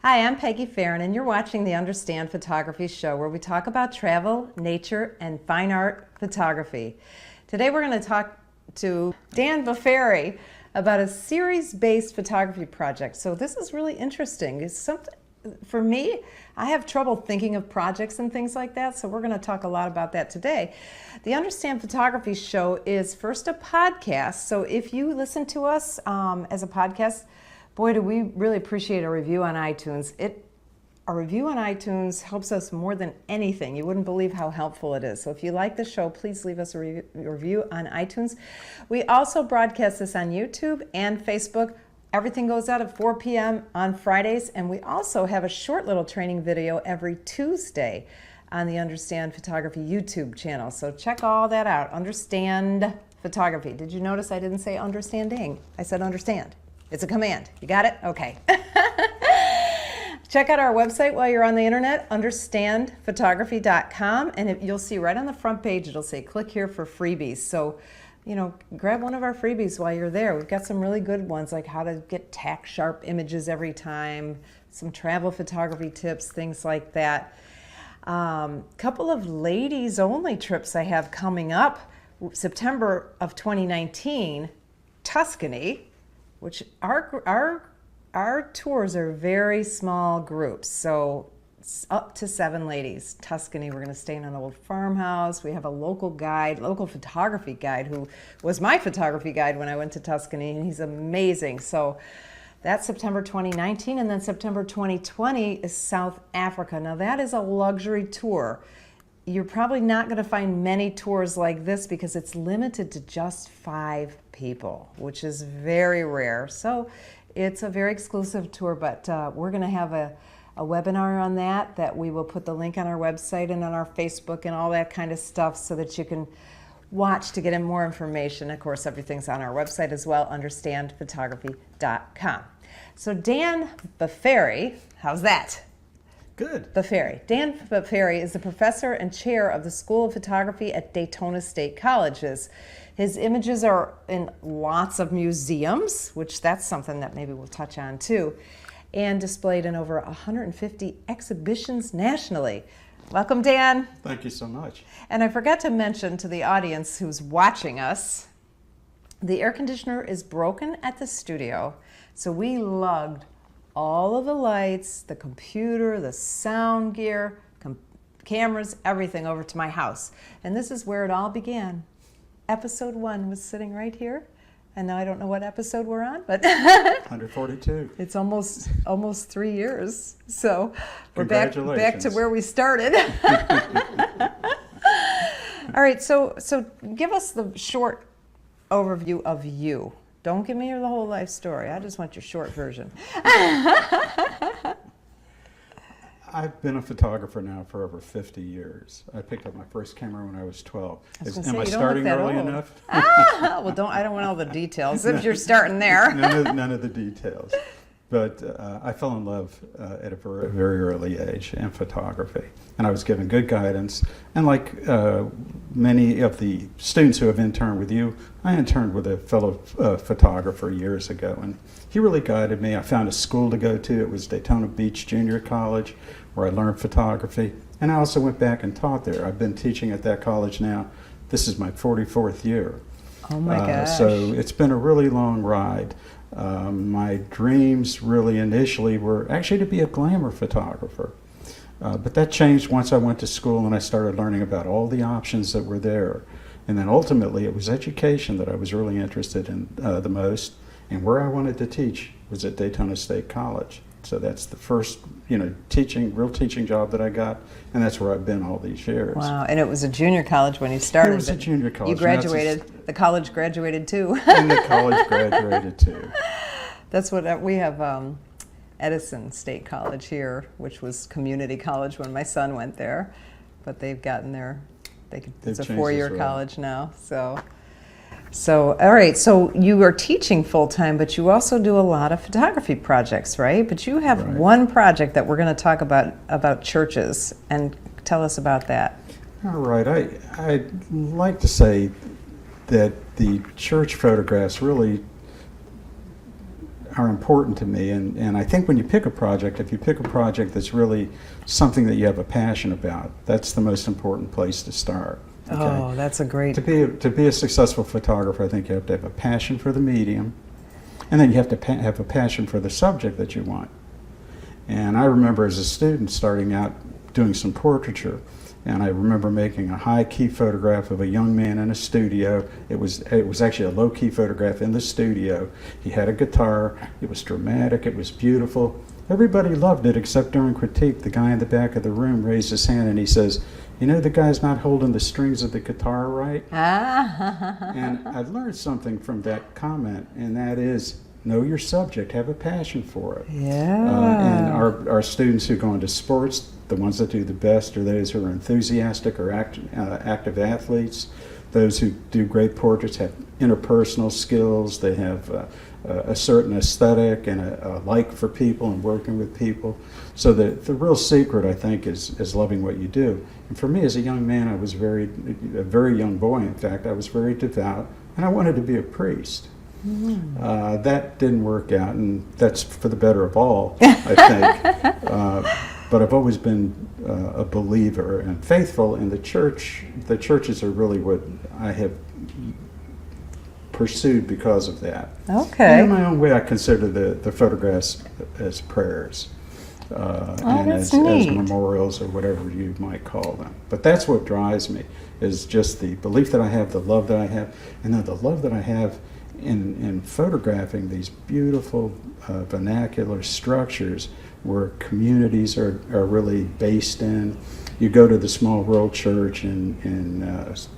Hi, I'm Peggy Farron, and you're watching the Understand Photography Show, where we talk about travel, nature, and fine art photography. Today we're going to talk to Dan Biferie about a series-based photography project. So this is really interesting. It's something, for me, I have trouble thinking of projects and things like that, so we're going to talk a lot about that today. The Understand Photography Show is first a podcast, so if you listen to us as a podcast, boy, do we really appreciate a review on iTunes. A review on iTunes helps us more than anything. You wouldn't believe how helpful it is. So if you like the show, please leave us a review on iTunes. We also broadcast this on YouTube and Facebook. Everything goes out at 4 p.m. on Fridays, and we also have a short little training video every Tuesday on the Understand Photography YouTube channel. So check all that out. Understand Photography. Did you notice I didn't say understanding? I said understand. It's a command. You got it? Okay. Check out our website while you're on the internet, understandphotography.com, and you'll see right on the front page, it'll say click here for freebies. So, grab one of our freebies while you're there. We've got some really good ones, like how to get tack sharp images every time, some travel photography tips, things like that. Couple of ladies only trips I have coming up. September of 2019, Tuscany, which our tours are very small groups, so it's up to 7 ladies. Tuscany, we're going to stay in an old farmhouse. We have a local photography guide, who was my photography guide when I went to Tuscany, and he's amazing. So that's September 2019, and then September 2020 is South Africa. Now that is a luxury tour. You're probably not going to find many tours like this because it's limited to just 5 people, which is very rare. So it's a very exclusive tour, but we're going to have a webinar on that we will put the link on our website and on our Facebook and all that kind of stuff so that you can watch to get in more information. Of course, everything's on our website as well, understandphotography.com. So Dan Biferie, how's that? Good. Biferie. Dan Biferie is the professor and chair of the School of Photography at Daytona State College. His images are in lots of museums, which that's something that maybe we'll touch on too, and displayed in over 150 exhibitions nationally. Welcome, Dan. Thank you so much. And I forgot to mention to the audience who's watching us, the air conditioner is broken at the studio, so we lugged all of the lights, the computer, the sound gear, cameras, everything over to my house. And this is where it all began. Episode 1 was sitting right here. And now I don't know what episode we're on, but 142. It's almost 3 years. So we're back to where we started. All right, so give us the short overview of you. Don't give me the whole life story. I just want your short version. I've been a photographer now for over 50 years. I picked up my first camera when I was 12. Am I starting early enough? Well, I don't want all the details if you're starting there. None of the details. But I fell in love at a very, very early age in photography. And I was given good guidance. And like many of the students who have interned with you, I interned with a fellow photographer years ago. And he really guided me. I found a school to go to. It was Daytona Beach Junior College, where I learned photography. And I also went back and taught there. I've been teaching at that college now. This is my 44th year. Oh my gosh. So it's been a really long ride. My dreams really initially were actually to be a glamour photographer. But that changed once I went to school and I started learning about all the options that were there. And then ultimately it was education that I was really interested in the most. And where I wanted to teach was at Daytona State College. So that's the first, real teaching job that I got, and that's where I've been all these years. Wow, and it was a junior college when you started. It was a junior college. You graduated, the college graduated too. And the college graduated too. That's what we have, Edison State College here, which was community college when my son went there, but they've gotten there. It's a 4-year college now, So, all right, so you are teaching full-time, but you also do a lot of photography projects, right? But you have one project that we're going to talk about churches, and tell us about that. All right, I'd like to say that the church photographs really are important to me. And I think when you pick a project, if you pick a project that's really something that you have a passion about, that's the most important place to start. Okay? Oh, that's a great... To be a successful photographer, I think you have to have a passion for the medium, and then you have to have a passion for the subject that you want. And I remember as a student starting out doing some portraiture, and I remember making a high-key photograph of a young man in a studio. It was actually a low-key photograph in the studio. He had a guitar. It was dramatic. It was beautiful. Everybody loved it except during critique. The guy in the back of the room raised his hand and he says, "You know, the guy's not holding the strings of the guitar right." And I learned something from that comment, and that is, know your subject, have a passion for it. Yeah. And our students who go into sports, the ones that do the best are those who are enthusiastic or active athletes. Those who do great portraits have interpersonal skills. They have a certain aesthetic and a like for people and working with people. So the real secret, I think, is loving what you do. And for me as a young man, I was a very young boy, in fact, I was very devout, and I wanted to be a priest. That didn't work out, and that's for the better of all, I think. But I've always been a believer and faithful in the church. The churches are really what I have pursued because of that. Okay. In my own way, I consider the photographs as prayers. And that's as neat. memorials or whatever you might call them. But that's what drives me, is just the belief that I have, the love that I have, and then the love that I have in photographing these beautiful vernacular structures where communities are really based in. You go to the Small World Church in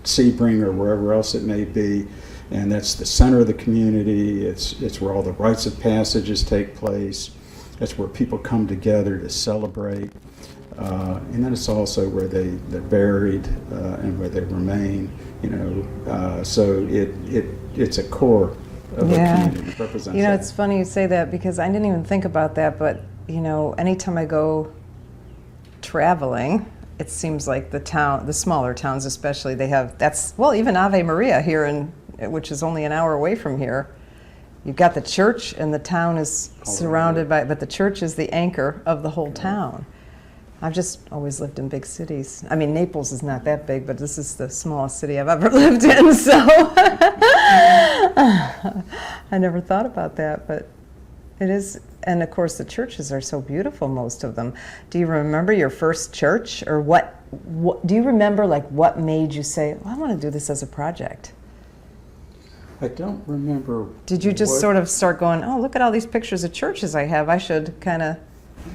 Sebring or wherever else it may be, and that's the center of the community. It's where all the rites of passages take place. That's where people come together to celebrate. And then it's also where they're buried and where they remain. So it's a core of a community. It represents that. It's funny you say that because I didn't even think about that, but anytime I go traveling, it seems like the smaller towns especially, they have, even Ave Maria here, which is only an hour away from here. You've got the church and the town is surrounded by, but the church is the anchor of the whole town. I've just always lived in big cities. I mean, Naples is not that big, but this is the smallest city I've ever lived in, so I never thought about that, but it is. And of course, the churches are so beautiful, most of them. Do you remember your first church, or what do you remember, like, what made you say, well, I want to do this as a project? I don't remember. Did you just sort of start going, oh, look at all these pictures of churches I have, I should kind of...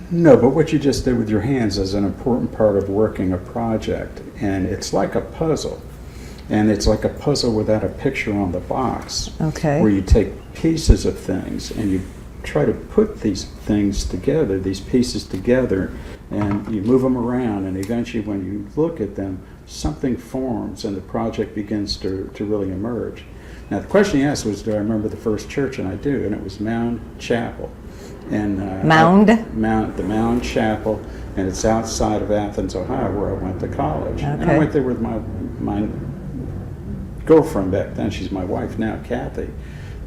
No, but what you just did with your hands is an important part of working a project, and it's like a puzzle. And it's like a puzzle without a picture on the box. Okay. Where you take pieces of things and you try to put these things together, these pieces together, and you move them around, and eventually when you look at them, something forms and the project begins to really emerge. Now the question you asked was, do I remember the first church? And I do, and it was Mound Chapel. And the Mound Chapel, and it's outside of Athens, Ohio, where I went to college. Okay. And I went there with my girlfriend back then. She's my wife now, Kathy.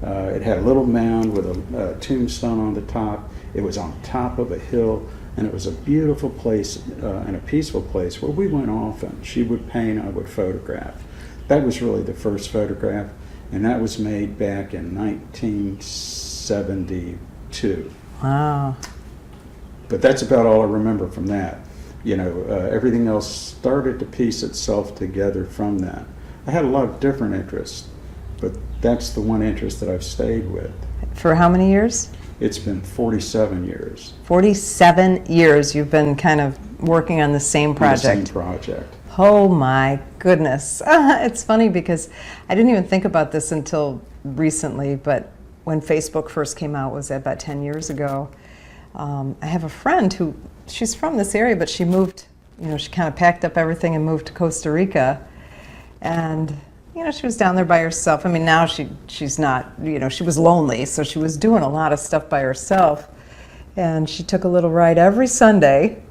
It had a little mound with a tombstone on the top. It was on top of a hill, and it was a beautiful place and a peaceful place where we went often. She would paint, I would photograph. That was really the first photograph, and that was made back in 1972. Wow. But that's about all I remember from that. Everything else started to piece itself together from that. I had a lot of different interests, but that's the one interest that I've stayed with. For how many years? It's been 47 years. 47 years you've been kind of working on the same project. The same project. Oh my goodness. It's funny because I didn't even think about this until recently, but when Facebook first came out, was about 10 years ago. I have a friend who, she's from this area, but she moved, she kind of packed up everything and moved to Costa Rica. And, she was down there by herself. I mean, now she's not, she was lonely, so she was doing a lot of stuff by herself. And she took a little ride every Sunday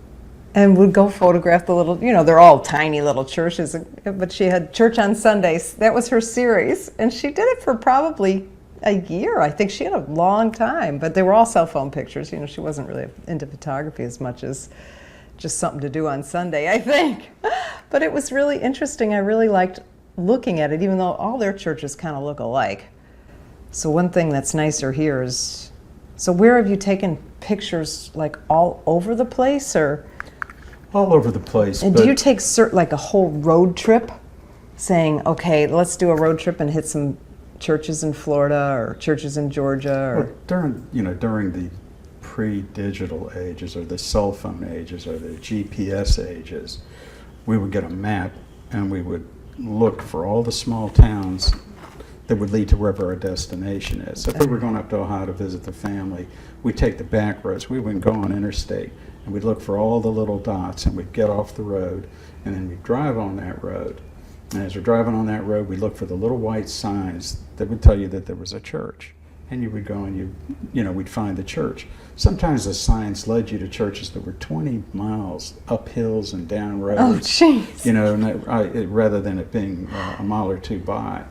and would go photograph the little, they're all tiny little churches, but she had church on Sundays. That was her series. And she did it for probably a year. I think she had a long time, but they were all cell phone pictures. You know, she wasn't really into photography as much as just something to do on Sunday, I think. But it was really interesting. I really liked looking at it, even though all their churches kind of look alike. So one thing that's nicer here is, so where have you taken pictures, like all over the place, or? All over the place. And do you take like a whole road trip, saying, okay, let's do a road trip and hit some churches in Florida or churches in Georgia? Or? Well, during the pre-digital ages, or the cell phone ages, or the GPS ages, we would get a map and we would look for all the small towns that would lead to wherever our destination is. So if we were going up to Ohio to visit the family, we'd take the back roads. We wouldn't go on interstate, and we'd look for all the little dots, and we'd get off the road, and then we'd drive on that road. And as we're driving on that road, we'd look for the little white signs that would tell you that there was a church. And you would go and we'd find the church. Sometimes the signs led you to churches that were 20 miles up hills and down roads. Oh, jeez. You know, rather than it being a mile or two by.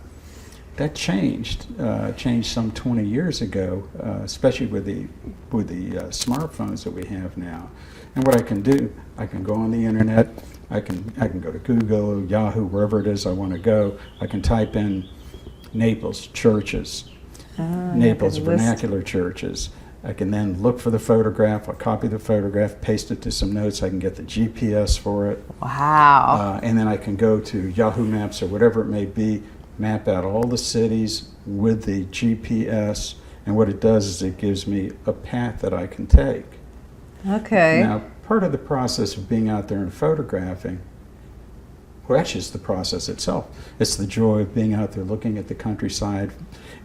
That changed some 20 years ago, especially with the smartphones that we have now. And what I can do, I can go on the internet. I can go to Google, Yahoo, wherever it is I want to go. I can type in Naples churches, Naples vernacular churches. I can then look for the photograph. I'll copy the photograph, paste it to some notes. I can get the GPS for it. Wow. And then I can go to Yahoo Maps or whatever it may be, map out all the cities with the GPS. And what it does is it gives me a path that I can take. Okay. Now, part of the process of being out there and photographing, well, actually it's the process itself. It's the joy of being out there looking at the countryside.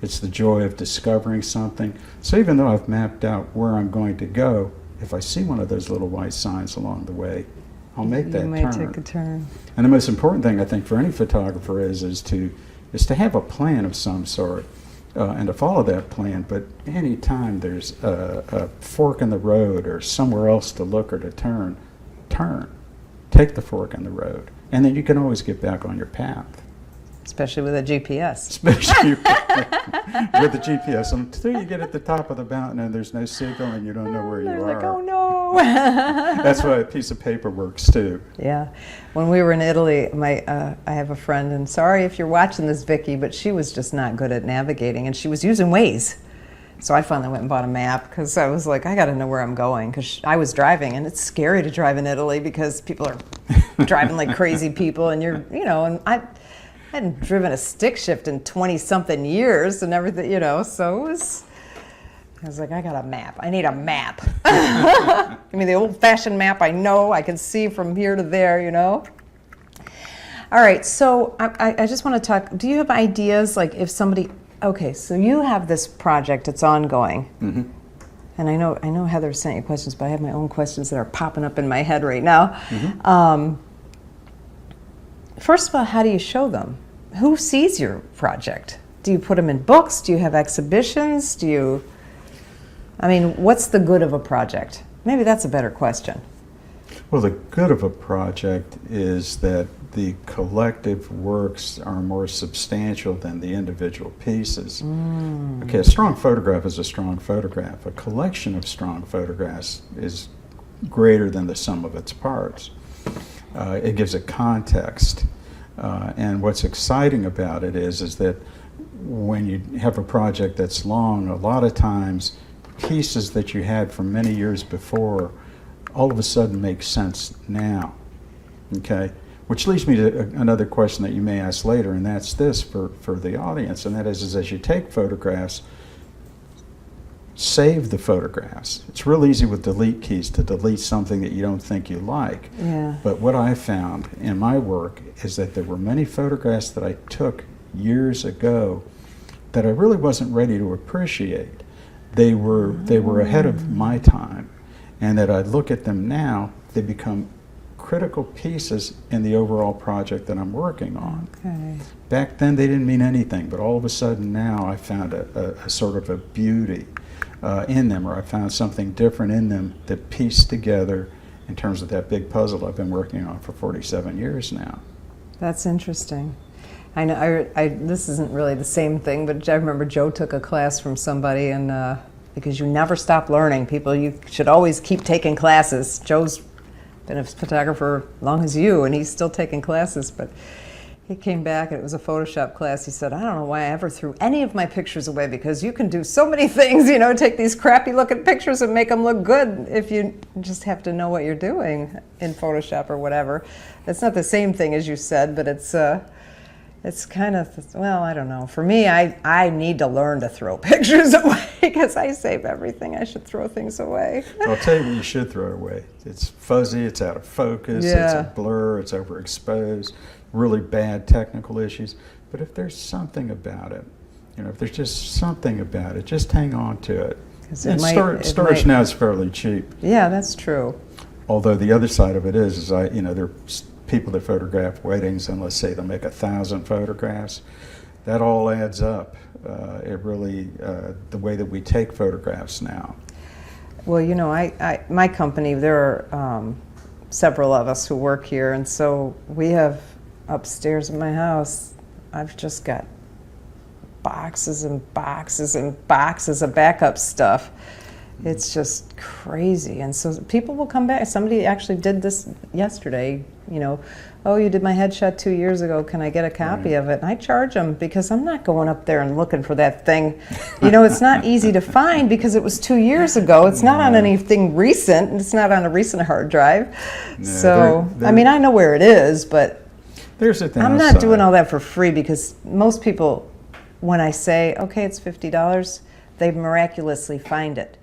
It's the joy of discovering something. So even though I've mapped out where I'm going to go, if I see one of those little white signs along the way, I'll make that turn. You may take a turn. And the most important thing I think for any photographer is to have a plan of some sort. And to follow that plan, but any time there's a fork in the road or somewhere else to look or to turn. Take the fork in the road, and then you can always get back on your path. Especially with a GPS. Especially with the GPS. Until you get at the top of the mountain and there's no signal and you don't know where you are. Like, oh no. That's why a piece of paper works too. Yeah. When we were in Italy, I have a friend, and sorry if you're watching this, Vicki, but she was just not good at navigating, and she was using Waze. So I finally went and bought a map because I was like, I got to know where I'm going, because I was driving, and it's scary to drive in Italy because people are driving like crazy people, and and I hadn't driven a stick shift in 20-something years and everything, so I was like, I got a map. I need a map. Give me the old-fashioned map I know. I can see from here to there, All right, so I just want to talk, do you have ideas, like if somebody, okay, so you have this project, it's ongoing. Mm-hmm. And I know Heather sent you questions, but I have my own questions that are popping up in my head right now. Mm-hmm. First of all, how do you show them? Who sees your project? Do you put them in books? Do you have exhibitions? What's the good of a project? Maybe that's a better question. Well, the good of a project is that the collective works are more substantial than the individual pieces. Okay, a strong photograph is a strong photograph. A collection of strong photographs is greater than the sum of its parts. It gives it context. And what's exciting about it is that when you have a project that's long, a lot of times pieces that you had from many years before all of a sudden make sense now. Okay? Which leads me to another question that you may ask later, and that's this for the audience, and that is as you take photographs, save the photographs. It's real easy with delete keys to delete something that you don't think you like. Yeah. But what I found in my work is that there were many photographs that I took years ago that I really wasn't ready to appreciate. They were ahead of my time, and that I look at them now, they become critical pieces in the overall project that I'm working on. Okay. Back then they didn't mean anything, but all of a sudden now I found a sort of a beauty in them, or I found something different in them that pieced together in terms of that big puzzle I've been working on for 47 years now. That's interesting. I know. This isn't really the same thing, but I remember Joe took a class from somebody, and because you never stop learning, you should always keep taking classes. Joe's been a photographer as long as you, and he's still taking classes. But he came back, and it was a Photoshop class. He said, "I don't know why I ever threw any of my pictures away, because you can do so many things. You know, take these crappy-looking pictures and make them look good if you just have to know what you're doing in Photoshop or whatever." It's not the same thing as you said, but it's kind of, well, I don't know. For me, I need to learn to throw pictures away because I save everything. I should throw things away. I'll tell you what you should throw away. It's fuzzy, it's out of focus, it's a blur, it's overexposed, really bad technical issues. But if there's something about it, if there's just something about it, just hang on to it. And storage now is fairly cheap. Yeah, that's true. Although the other side of it is there are people that photograph weddings, and let's say they'll make 1,000 photographs. That all adds up. It really, the way that we take photographs now. Well, my company, there are several of us who work here, and so we have upstairs in my house, I've just got boxes and boxes and boxes of backup stuff. It's just crazy. And so people will come back. Somebody actually did this yesterday, "Oh, you did my headshot 2 years ago. Can I get a copy of it?" And I charge them because I'm not going up there and looking for that thing. It's not easy to find because it was 2 years ago. It's not on anything recent. It's not on a recent hard drive. No, so, I mean, I know where it is, but there's a I'm not doing all that for free, because most people, when I say, okay, it's $50, they miraculously find it.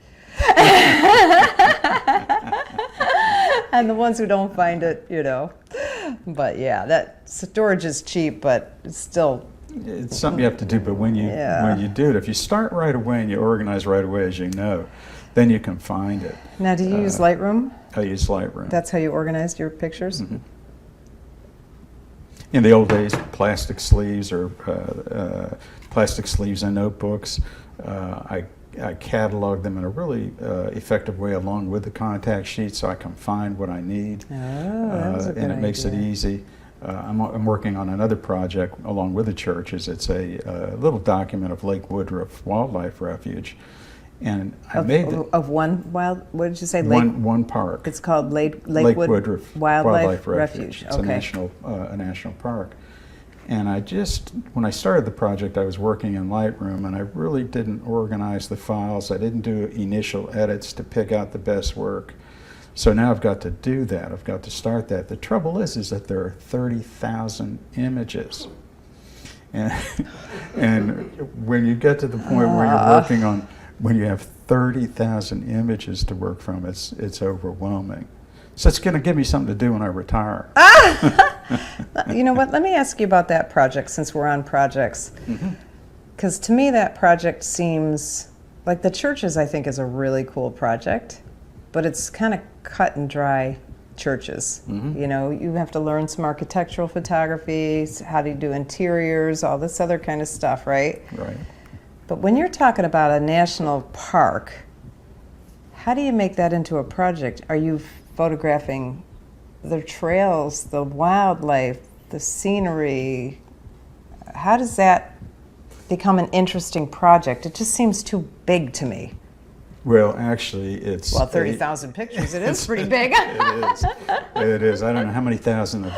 And the ones who don't find it, But yeah, that storage is cheap, but it's still... It's something you have to do, but when you do it, if you start right away and you organize right away, as you know, then you can find it. Now, do you use Lightroom? I use Lightroom. That's how you organized your pictures? Mm-hmm. In the old days, plastic sleeves and notebooks. I catalog them in a really effective way along with the contact sheet, so I can find what I need. And it makes it easy. I'm working on another project along with the churches. It's a little document of Lake Woodruff Wildlife Refuge. And I made it. Of one wild, what did you say? One park. It's called Lake Woodruff Wildlife Refuge. It's a national park. And when I started the project, I was working in Lightroom, and I really didn't organize the files. I didn't do initial edits to pick out the best work. So now I've got to do that. I've got to start that. The trouble is that there are 30,000 images. And when you get to the point where you're working on, when you have 30,000 images to work from, it's overwhelming. So it's going to give me something to do when I retire. You know what? Let me ask you about that project, since we're on projects. Because to me, that project seems like the churches, I think, is a really cool project, but it's kind of cut and dry churches. You have to learn some architectural photography, how do you do interiors, all this other kind of stuff, right? Right. But when you're talking about a national park, how do you make that into a project? Are you photographing the trails, the wildlife, the scenery? How does that become an interesting project? It just seems too big to me. Well, actually, it's... Well, 30,000 pictures, it is pretty big. It is. I don't know how many thousand of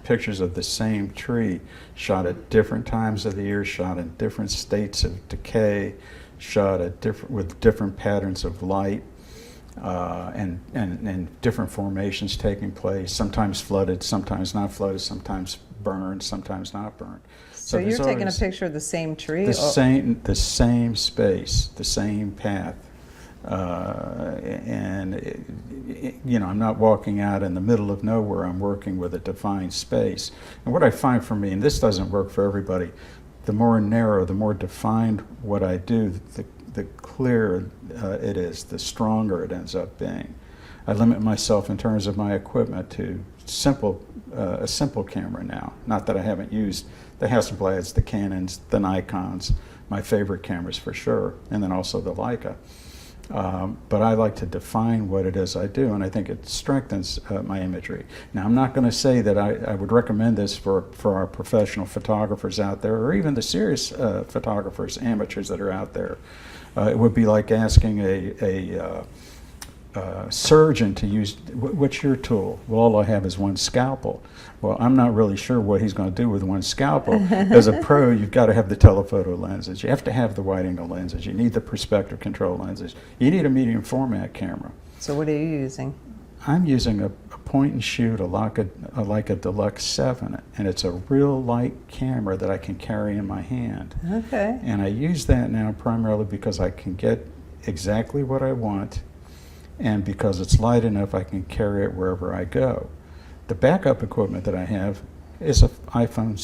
pictures of the same tree, shot at different times of the year, shot in different states of decay, shot with different patterns of light. And different formations taking place, sometimes flooded, sometimes not flooded, sometimes burned, sometimes not burned. So you're taking a picture of the same tree? The same space, the same path. I'm not walking out in the middle of nowhere, I'm working with a defined space. And what I find for me, and this doesn't work for everybody, the more narrow, the more defined what I do, the clearer it is, the stronger it ends up being. I limit myself in terms of my equipment to a simple camera now. Not that I haven't used the Hasselblads, the Canons, the Nikons, my favorite cameras for sure, and then also the Leica. But I like to define what it is I do, and I think it strengthens my imagery. Now, I'm not going to say that I would recommend this for our professional photographers out there, or even the serious photographers, amateurs that are out there. It would be like asking a surgeon to use, what's your tool? Well, all I have is one scalpel. Well, I'm not really sure what he's going to do with one scalpel. As a pro, you've got to have the telephoto lenses. You have to have the wide angle lenses. You need the perspective control lenses. You need a medium format camera. So what are you using? I'm using a point and shoot, a Leica Deluxe 7, and it's a real light camera that I can carry in my hand. Okay. And I use that now primarily because I can get exactly what I want, and because it's light enough, I can carry it wherever I go. The backup equipment that I have is an iPhone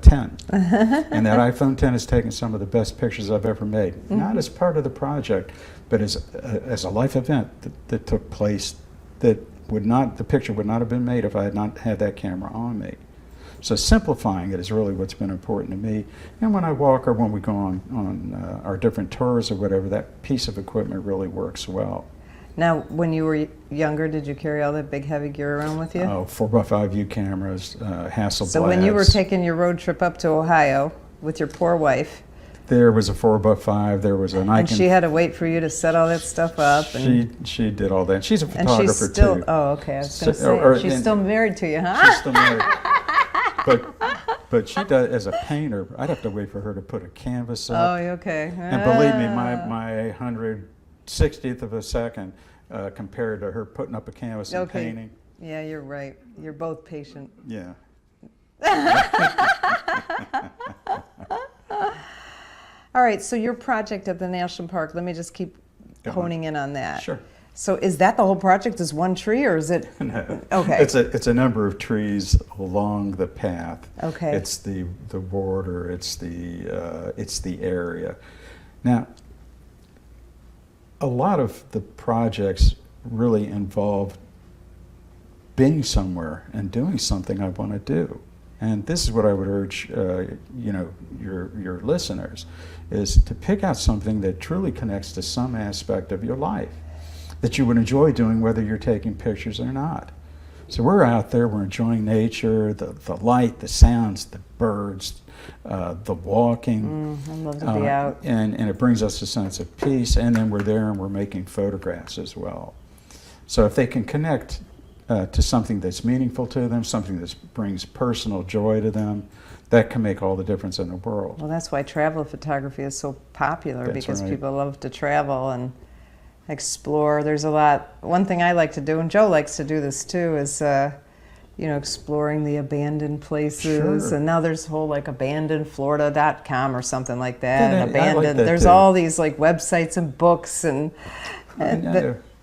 10. And that iPhone 10 has taken some of the best pictures I've ever made. Mm-hmm. Not as part of the project, but as a life event that took place that the picture would not have been made if I had not had that camera on me. So simplifying it is really what's been important to me. And when I walk or when we go on our different tours or whatever, that piece of equipment really works well. Now, when you were younger, did you carry all that big heavy gear around with you? Oh, 4x5 cameras, Hasselblad. So when you were taking your road trip up to Ohio with your poor wife, there was a 4x5. There was a Nikon. And she had to wait for you to set all that stuff up. And she did all that. She's a photographer and she's still, too. Oh, okay. I was going to say she's still married to you, huh? She's still married. But she does as a painter. I'd have to wait for her to put a canvas up. Oh, okay. And believe me, my 160th of a second compared to her putting up a canvas and painting. Yeah, you're right. You're both patient. Yeah. All right, so your project at the National Park, let me just keep honing in on that. Sure. So is that the whole project, is one tree, or is it? No. Okay. It's a number of trees along the path. Okay. It's the border, it's the area. Now, a lot of the projects really involve being somewhere and doing something I want to do. And this is what I would urge, your listeners, is to pick out something that truly connects to some aspect of your life that you would enjoy doing, whether you're taking pictures or not. So we're out there, we're enjoying nature, the light, the sounds, the birds, the walking. I love to be out. And it brings us a sense of peace, and then we're there and we're making photographs as well. So if they can connect to something that's meaningful to them, something that brings personal joy to them, that can make all the difference in the world. Well, that's why travel photography is so popular, That's because right. people love to travel and explore. There's a lot. One thing I like to do, and Joe likes to do this too, is exploring the abandoned places. Sure. And now there's a whole abandonedflorida.com or something like that. Yeah, And I like that there's too. all these websites and books and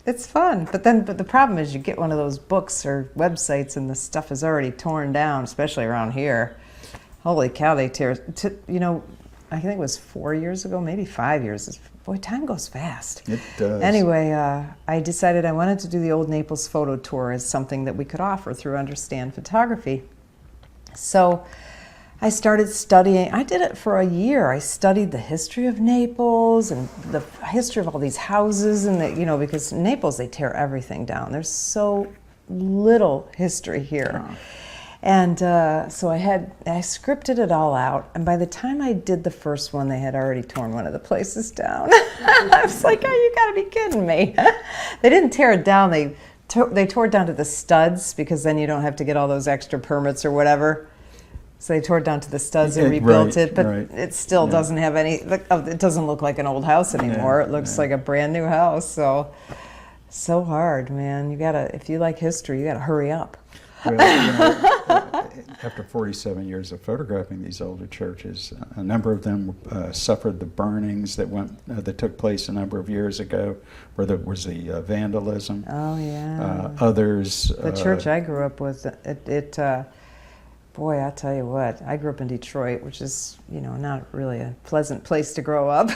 it's fun. But the problem is you get one of those books or websites and the stuff is already torn down, especially around here. Holy cow, they tear. I think it was 4 years ago, maybe 5 years. Boy, time goes fast. It does. Anyway, I decided I wanted to do the Old Naples photo tour as something that we could offer through Understand Photography. So I started studying. I did it for a year. I studied the history of Naples and the history of all these houses, and because in Naples they tear everything down. There's so little history here. Oh. And so I scripted it all out, and by the time I did the first one, they had already torn one of the places down. I was like, oh, you gotta be kidding me. They didn't tear it down, they tore it down to the studs, because then you don't have to get all those extra permits or whatever. So they tore it down to the studs and rebuilt it, but it still doesn't have any, it doesn't look like an old house anymore. It looks like a brand new house, so hard, man. If you like history, you gotta hurry up. Well, after 47 years of photographing these older churches, a number of them suffered the burnings that took place a number of years ago, where there was the vandalism. Oh yeah. Others. The church I grew up with, boy, I'll tell you what. I grew up in Detroit, which is not really a pleasant place to grow up.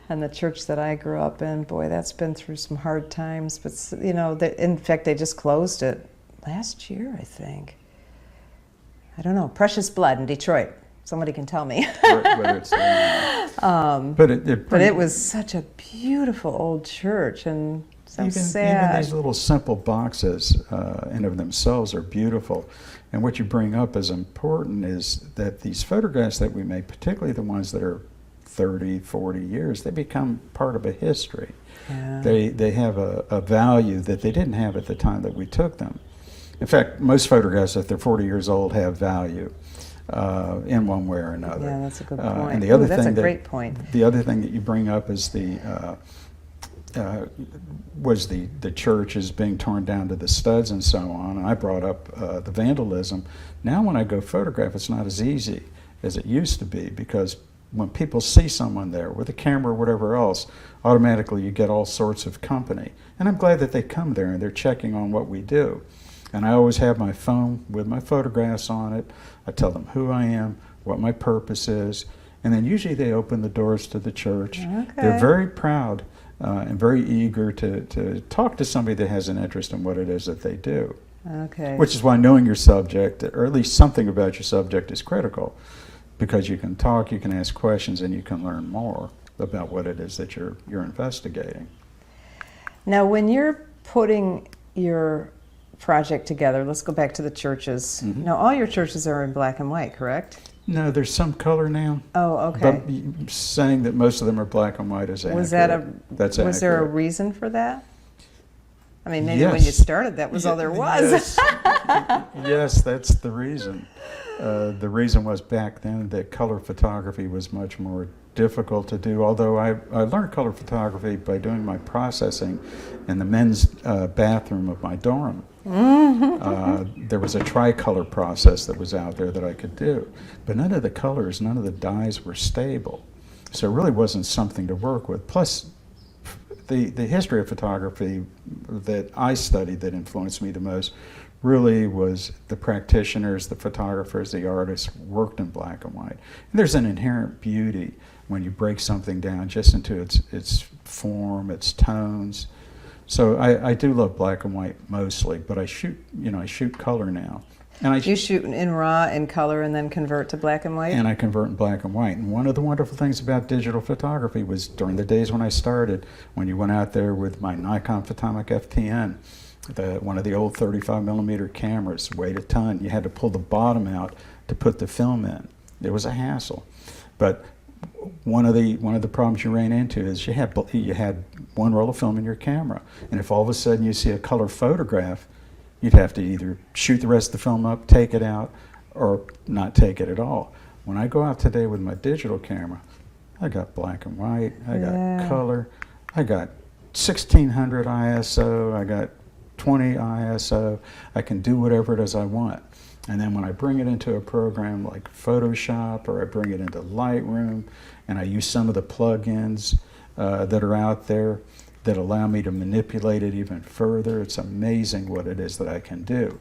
And the church that I grew up in, boy, that's been through some hard times. But in fact, they just closed it last year, I think. I don't know. Precious Blood in Detroit. somebody can tell me. whether it's But it was such a beautiful old church, and so sad. Even these little simple boxes in of themselves are beautiful. And what you bring up as important is that these photographs that we make, particularly the ones that are 30, 40 years, they become part of a history. Yeah. They have a value that they didn't have at the time that we took them. In fact, most photographs, if they're 40 years old, have value in one way or another. Yeah, that's a good point. And the other that's thing a great point. The other thing that you bring up is was the church is being torn down to the studs and so on. And I brought up the vandalism. Now when I go photograph, it's not as easy as it used to be, because when people see someone there with a camera or whatever else, automatically you get all sorts of company. And I'm glad that they come there and they're checking on what we do. And I always have my phone with my photographs on it. I tell them who I am, what my purpose is, and then usually they open the doors to the church. Okay. They're very proud and very eager to talk to somebody that has an interest in what it is that they do. Okay. Which is why knowing your subject, or at least something about your subject, is critical, because you can talk, you can ask questions, and you can learn more about what it is that you're investigating. Now, when you're putting your project together, let's go back to the churches. Mm-hmm. Now, all your churches are in black and white, correct? No, there's some color now. Oh, okay. But saying that most of them are black and white is accurate. Was there a accurate. reason for that? I mean, maybe Yes. when you started, that was all there was. Yes, yes, that's the reason. The reason was back then that color photography was much more difficult to do, although I learned color photography by doing my processing in the men's bathroom of my dorm. There was a tricolor process that was out there that I could do, but none of the colors, none of the dyes were stable, so it really wasn't something to work with. Plus, the history of photography that I studied that influenced me the most really was the practitioners, the photographers, the artists worked in black and white. And there's an inherent beauty when you break something down just into its form, its tones. So I do love black and white mostly, but I shoot color now. And You shoot in raw, in color, and then convert to black and white? And I convert in black and white. And one of the wonderful things about digital photography was during the days when I started, when you went out there with my Nikon Photomic FTN, one of the old 35mm cameras, weighed a ton. You had to pull the bottom out to put the film in. It was a hassle. But one of the problems you ran into is you had one roll of film in your camera, and if all of a sudden you see a color photograph, you'd have to either shoot the rest of the film up, take it out, or not take it at all. When I go out today with my digital camera, I got black and white, I got color, I got 1600 ISO, I got 20 ISO, I can do whatever it is I want. And then when I bring it into a program like Photoshop, or I bring it into Lightroom, and I use some of the plugins that are out there that allow me to manipulate it even further, it's amazing what it is that I can do.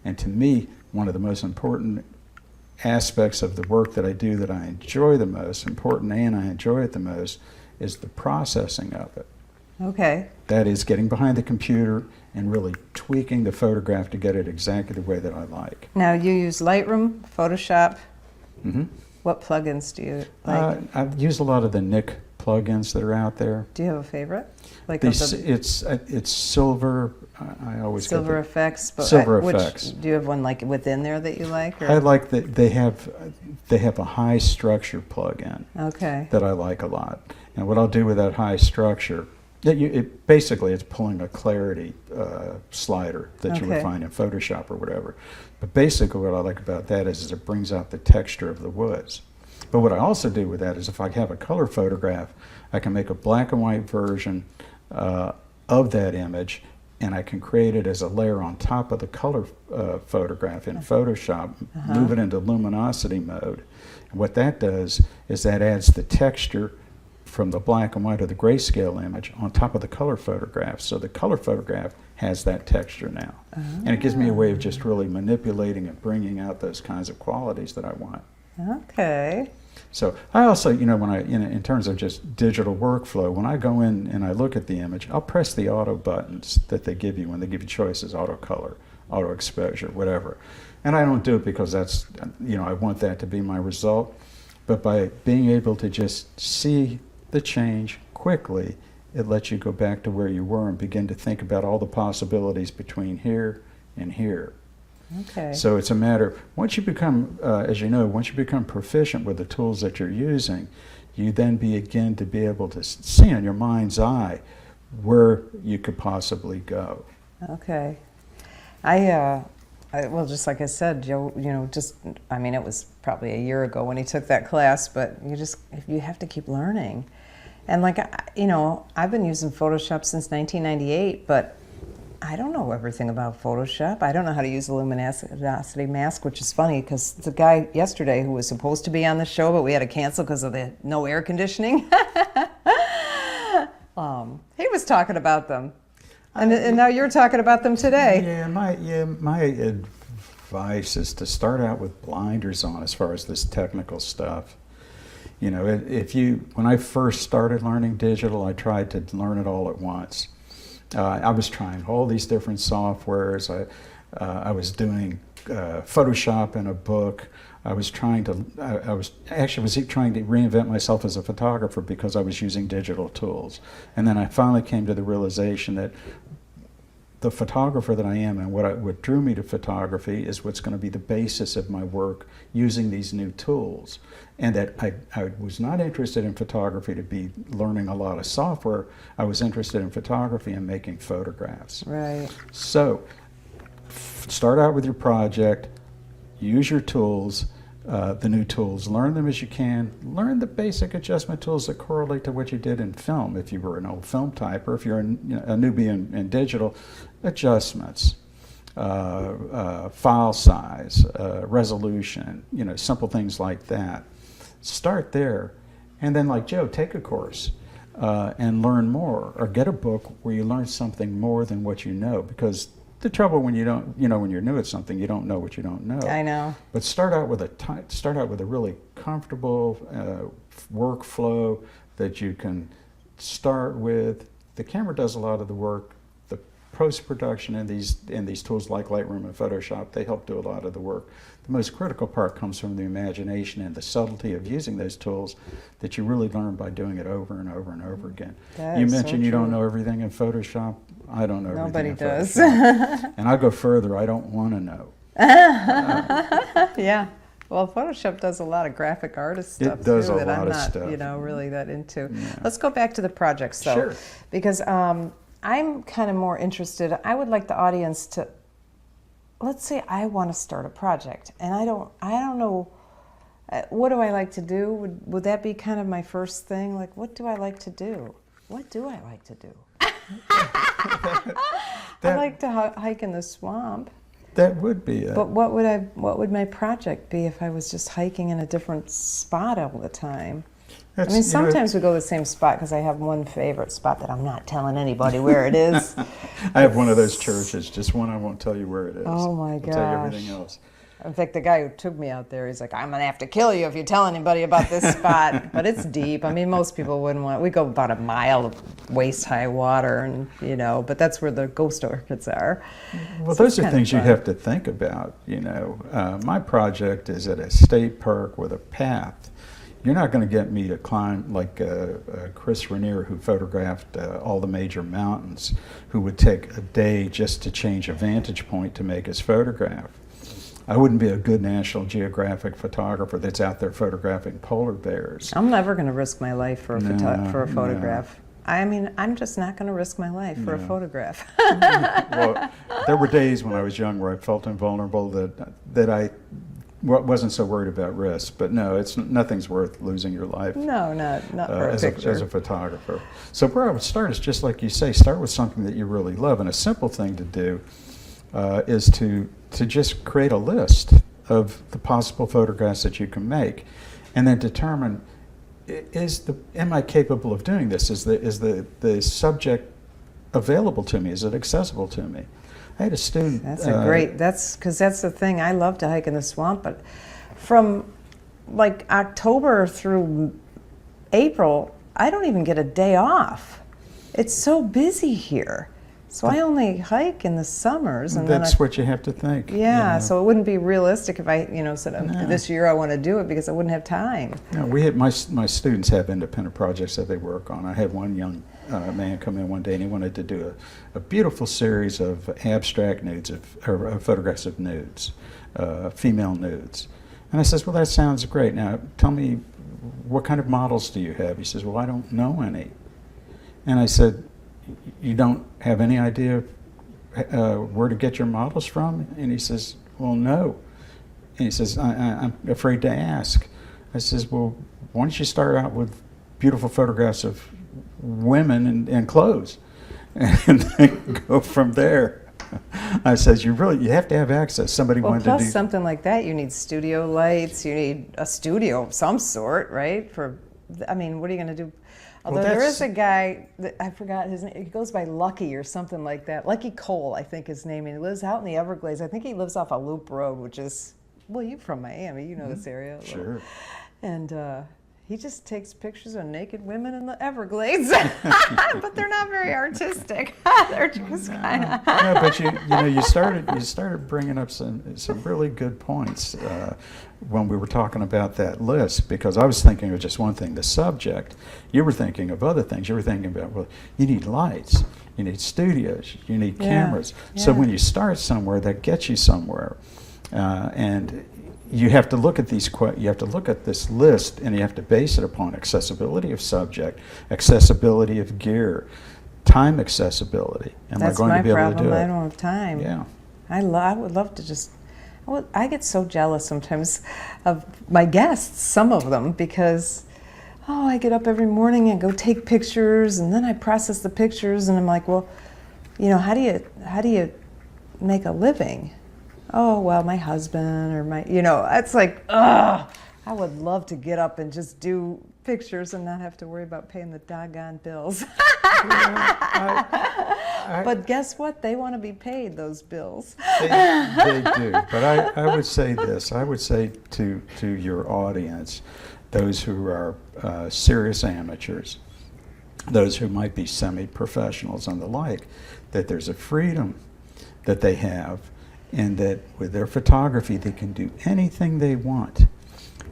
And to me, one of the most important aspects of the work that I do that I enjoy the most, important and I enjoy it the most, is the processing of it. Okay. That is getting behind the computer and really tweaking the photograph to get it exactly the way that I like. Now, you use Lightroom, Photoshop. Mm-hmm. What plugins do you like? I've used a lot of the Nik plugins that are out there. Do you have a favorite? Like it's Silver. I always Silver Effects. But Silver Effects. Do you have one like within there that you like? Or? I like that they have a high structure plugin. Okay. That I like a lot. And what I'll do with that high structure, basically it's pulling a clarity slider that you would find in Photoshop or whatever. But basically what I like about that is it brings out the texture of the woods. But what I also do with that is if I have a color photograph, I can make a black and white version of that image, and I can create it as a layer on top of the color photograph in Photoshop, move it into luminosity mode. And what that does is that adds the texture from the black and white or the grayscale image on top of the color photograph. So the color photograph has that texture now. And it gives me a way of just really manipulating and bringing out those kinds of qualities that I want. Okay. So I also, when in terms of just digital workflow, when I go in and I look at the image, I'll press the auto buttons that they give you when they give you choices, auto color, auto exposure, whatever. And I don't do it because that's, I want that to be my result. But by being able to just see the change quickly, it lets you go back to where you were and begin to think about all the possibilities between here and here. Okay. So it's a matter, once you become, as you know, once you become proficient with the tools that you're using, you then begin to be able to see in your mind's eye where you could possibly go. Okay. Well, just like I said, Joe, it was probably a year ago when he took that class, but you have to keep learning. And I've been using Photoshop since 1998, but I don't know everything about Photoshop. I don't know how to use the luminosity mask, which is funny because the guy yesterday who was supposed to be on the show, but we had to cancel because of the no air conditioning, he was talking about them. And now you're talking about them today. My advice is to start out with blinders on as far as this technical stuff. When I first started learning digital, I tried to learn it all at once. I was trying all these different softwares. I was doing Photoshop in a book. I was trying to reinvent myself as a photographer because I was using digital tools. And then I finally came to the realization that the photographer that I am and what drew me to photography is what's going to be the basis of my work using these new tools. And that I was not interested in photography to be learning a lot of software. I was interested in photography and making photographs. Right. So start out with your project, use your tools, the new tools, learn them as you can, learn the basic adjustment tools that correlate to what you did in film. If you were an old film typer, if you're a newbie in digital, adjustments, file size, resolution, simple things like that. Start there, and then like Joe, take a course and learn more, or get a book where you learn something more than what you know, because the trouble when you don't, when you're new at something, you don't know what you don't know. I know. But start out with a really comfortable workflow that you can start with. The camera does a lot of the work. The post-production in these tools like Lightroom and Photoshop, they help do a lot of the work. The most critical part comes from the imagination and the subtlety of using those tools that you really learn by doing it over and over and over again. You mentioned you don't know everything in Photoshop. I don't know everything in Photoshop. Nobody does. And I'll go further. I don't want to know. Yeah. Well, Photoshop does a lot of graphic artist stuff too that I'm not, really that into. Yeah. Let's go back to the projects though. Sure. Because I'm kind of more interested. I would like the audience to, let's say I want to start a project and I don't know, what do I like to do? Would that be kind of my first thing? Like, what do I like to do? What do I like to do? I like to hike in the swamp. That would be it. But what would my project be if I was just hiking in a different spot all the time? Sometimes we go to the same spot because I have one favorite spot that I'm not telling anybody where it is. I have one of those churches, just one I won't tell you where it is. Oh my gosh. I'll tell you everything else. In fact, the guy who took me out there, he's like, I'm going to have to kill you if you tell anybody about this spot. But it's deep. Most people wouldn't want it. We go about a mile of waist-high water, and but that's where the ghost orchids are. Well, so those are things you have to think about, My project is at a state park with a path. You're not going to get me to climb like Chris Rainier, who photographed all the major mountains, who would take a day just to change a vantage point to make his photograph. I wouldn't be a good National Geographic photographer that's out there photographing polar bears. I'm never going to risk my life for a photograph. No. I'm just not going to risk my life for a photograph. Well, there were days when I was young where I felt invulnerable that I wasn't so worried about risk. But no, nothing's worth losing your life. No, not for a picture. As a photographer. So where I would start is just like you say, start with something that you really love. And a simple thing to do is to just create a list of the possible photographs that you can make, and then determine, am I capable of doing this? Is the subject available to me? Is it accessible to me? I had a student. That's the thing. I love to hike in the swamp, but from like October through April, I don't even get a day off. It's so busy here. So I only hike in the summers, and That's what you have to think. yeah. So it wouldn't be realistic if I, said No. this year I want to do it because I wouldn't have time. We had my students have independent projects that they work on. I had one young man come in one day and he wanted to do a beautiful series of abstract nudes, or photographs of nudes, female nudes. And I says, well, that sounds great. Now tell me, what kind of models do you have? He says, well, I don't know any. And I said, you don't have any idea where to get your models from? And he says, well, no. And he says, I'm afraid to ask. I says, well, why don't you start out with beautiful photographs of women in clothes and then go from there. I says, you have to have access. Somebody Well, wanted plus to do something like that, you need studio lights, you need a studio of some sort, right? What are you going to do? Although there is a guy, that I forgot his name, he goes by Lucky or something like that. Lucky Cole, I think his name, and he lives out in the Everglades. I think he lives off a Loop Road, which is, well, you're from Miami, you know this area. Sure. And he just takes pictures of naked women in the Everglades, but they're not very artistic. They're just kind of. No, but you started bringing up some really good points when we were talking about that list, because I was thinking of just one thing, the subject. You were thinking of other things. You were thinking about, well, you need lights, you need studios, you need cameras. So when you start somewhere, that gets you somewhere, and you have to look at this list, and you have to base it upon accessibility of subject, accessibility of gear, time accessibility. That's my problem. I don't have time. Yeah. I would love to just. I get so jealous sometimes of my guests, some of them, because I get up every morning and go take pictures, and then I process the pictures, and I'm like, well, how do you make a living? Oh, well, my husband or it's like, ugh, I would love to get up and just do pictures and not have to worry about paying the doggone bills. But guess what? They want to be paid those bills. They do. But I would say this. I would say to your audience, those who are serious amateurs, those who might be semi-professionals and the like, that there's a freedom that they have, and that with their photography they can do anything they want.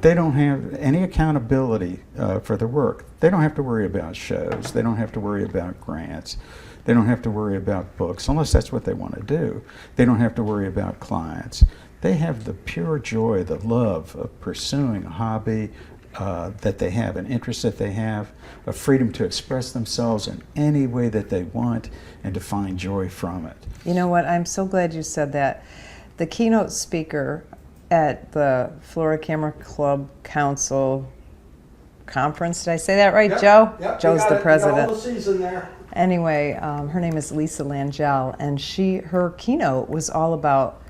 They don't have any accountability for their work. They don't have to worry about shows. They don't have to worry about grants. They don't have to worry about books, unless that's what they want to do. They don't have to worry about clients. They have the pure joy, the love of pursuing a hobby that they have, an interest that they have, a freedom to express themselves in any way that they want, and to find joy from it. You know what? I'm so glad you said that. The keynote speaker at the Florida Camera Club Council conference, did I say that right, Joe? Yep, Joe's the president. You got all the C's in there. Anyway, her name is Liesl Angelle, and her keynote was all about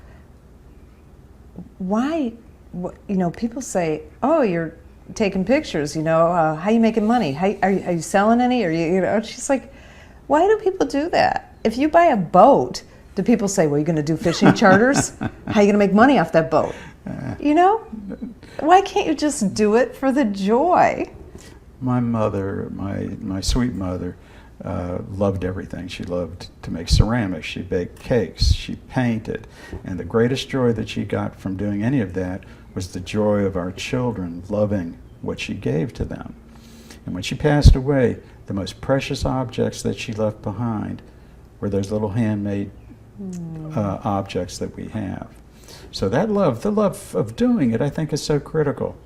why, people say, oh, you're taking pictures, how you making money? Are you selling any? Or she's like, why do people do that? If you buy a boat, do people say, well, you're going to do fishing charters? How are you going to make money off that boat? Why can't you just do it for the joy? My mother, my sweet mother, loved everything. She loved to make ceramics. She baked cakes. She painted. And the greatest joy that she got from doing any of that was the joy of our children loving what she gave to them. And when she passed away, the most precious objects that she left behind were those little handmade objects that we have. So that love, the love of doing it, I think is so critical.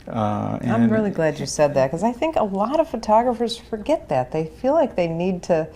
I'm really glad you said that, because I think a lot of photographers forget that. They feel like they need to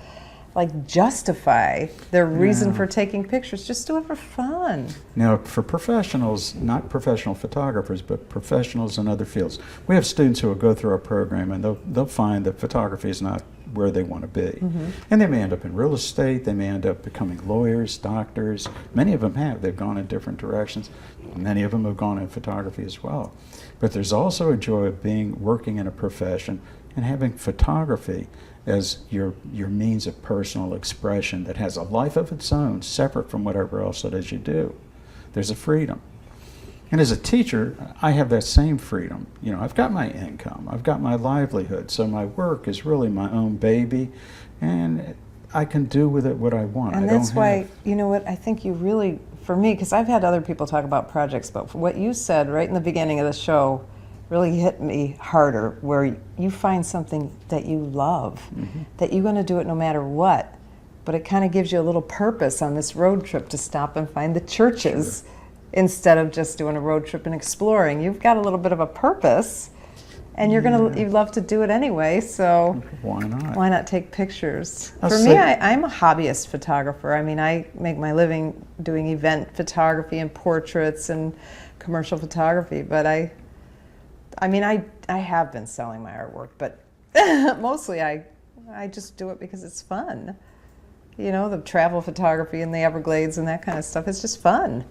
justify their reason for taking pictures. Just do it for fun. Now, for professionals, not professional photographers, but professionals in other fields, we have students who will go through our program and they'll find that photography is not where they want to be. Mm-hmm. And they may end up in real estate, they may end up becoming lawyers, doctors. Many of them have. They've gone in different directions. Many of them have gone in photography as well. But there's also a joy of working in a profession and having photography as your means of personal expression that has a life of its own, separate from whatever else it is you do. There's a freedom. And as a teacher, I have that same freedom. I've got my income, I've got my livelihood, so my work is really my own baby, and I can do with it what I want. And that's why, you know what, I think you really, for me, because I've had other people talk about projects, but what you said right in the beginning of the show really hit me harder, where you find something that you love, that you're going to do it no matter what, but it kind of gives you a little purpose on this road trip to stop and find the churches instead of just doing a road trip and exploring. You've got a little bit of a purpose, and you love to do it anyway, so why not? Why not take pictures? For me, I'm a hobbyist photographer. I mean, I make my living doing event photography and portraits and commercial photography, but I have been selling my artwork, but mostly I just do it because it's fun. You know, the travel photography in the Everglades and that kind of stuff, it's just fun.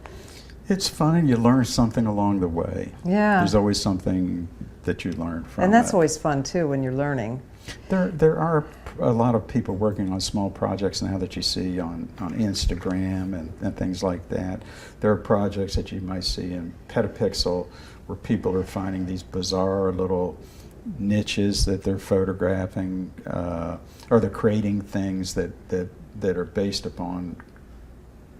It's fun, and you learn something along the way. Yeah. There's always something that you learn from And that's always fun, too, when you're learning. There are a lot of people working on small projects now that you see on Instagram and things like that. There are projects that you might see in Petapixel where people are finding these bizarre little niches that they're photographing, or they're creating things that are based upon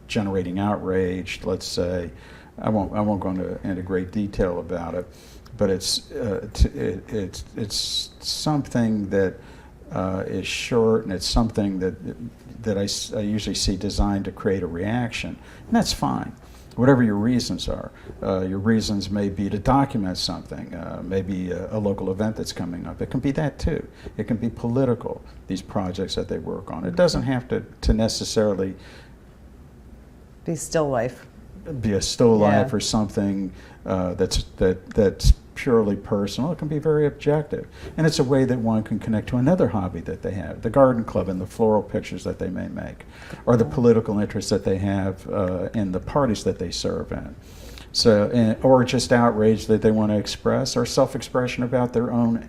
generating outrage, let's say. I won't go into great detail about it, but it's something that is short, and it's something that I usually see designed to create a reaction, and that's fine. Whatever your reasons are. Your reasons may be to document something, maybe a local event that's coming up. It can be that too. It can be political, these projects that they work on. It doesn't have to necessarily be still life. Be a still life or something that's purely personal. It can be very objective. And it's a way that one can connect to another hobby that they have, the garden club and the floral pictures that they may make, or the political interests that they have in the parties that they serve in. So, or just outrage that they want to express, or self-expression about their own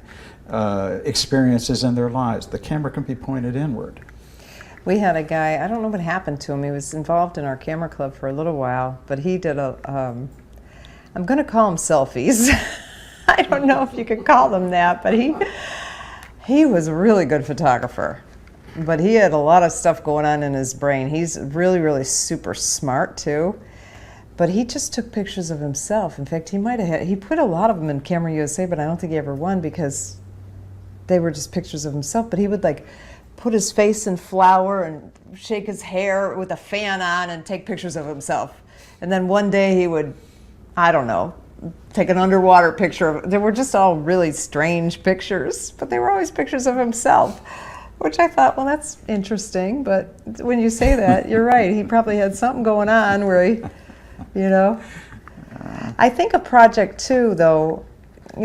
experiences in their lives. The camera can be pointed inward. We had a guy, I don't know what happened to him. He was involved in our camera club for a little while, but he did I'm going to call them selfies. I don't know if you could call them that, but he was a really good photographer. But he had a lot of stuff going on in his brain. He's really, really super smart too. But he just took pictures of himself. In fact, he put a lot of them in Camera USA, but I don't think he ever won because they were just pictures of himself. But he would like put his face in flour and shake his hair with a fan on and take pictures of himself. And then one day he would, I don't know, take an underwater picture of, they were just all really strange pictures, but they were always pictures of himself, which I thought, well, that's interesting. But when you say that, you're right. He probably had something going on where he, you know. I think a project too, though,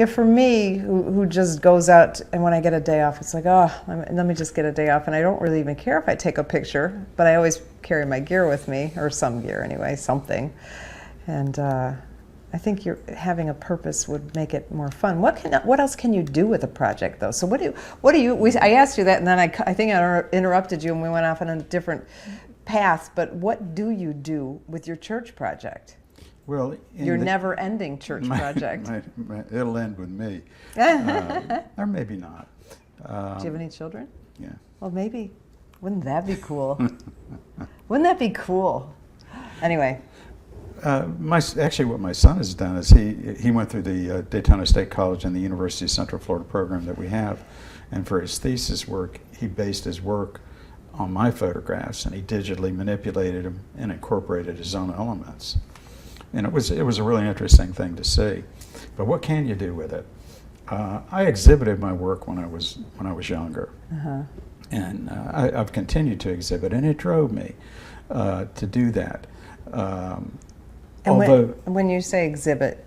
for me, who just goes out, and when I get a day off, it's like, oh, let me just get a day off, and I don't really even care if I take a picture, but I always carry my gear with me, or some gear anyway, something. And I think having a purpose would make it more fun. What else can you do with a project, though? So I asked you that, and then I think I interrupted you, and we went off on a different path, but what do you do with your church project? Well, your never-ending church project. It'll end with me, or maybe not. Do you have any children? Yeah. Well, maybe. Wouldn't that be cool? Wouldn't that be cool? Anyway. Actually, what my son has done is he went through the Daytona State College and the University of Central Florida program that we have, and for his thesis work, he based his work on my photographs, and he digitally manipulated them and incorporated his own elements. And it was a really interesting thing to see. But what can you do with it? I exhibited my work when I was younger, and I've continued to exhibit, and it drove me to do that. When you say exhibit,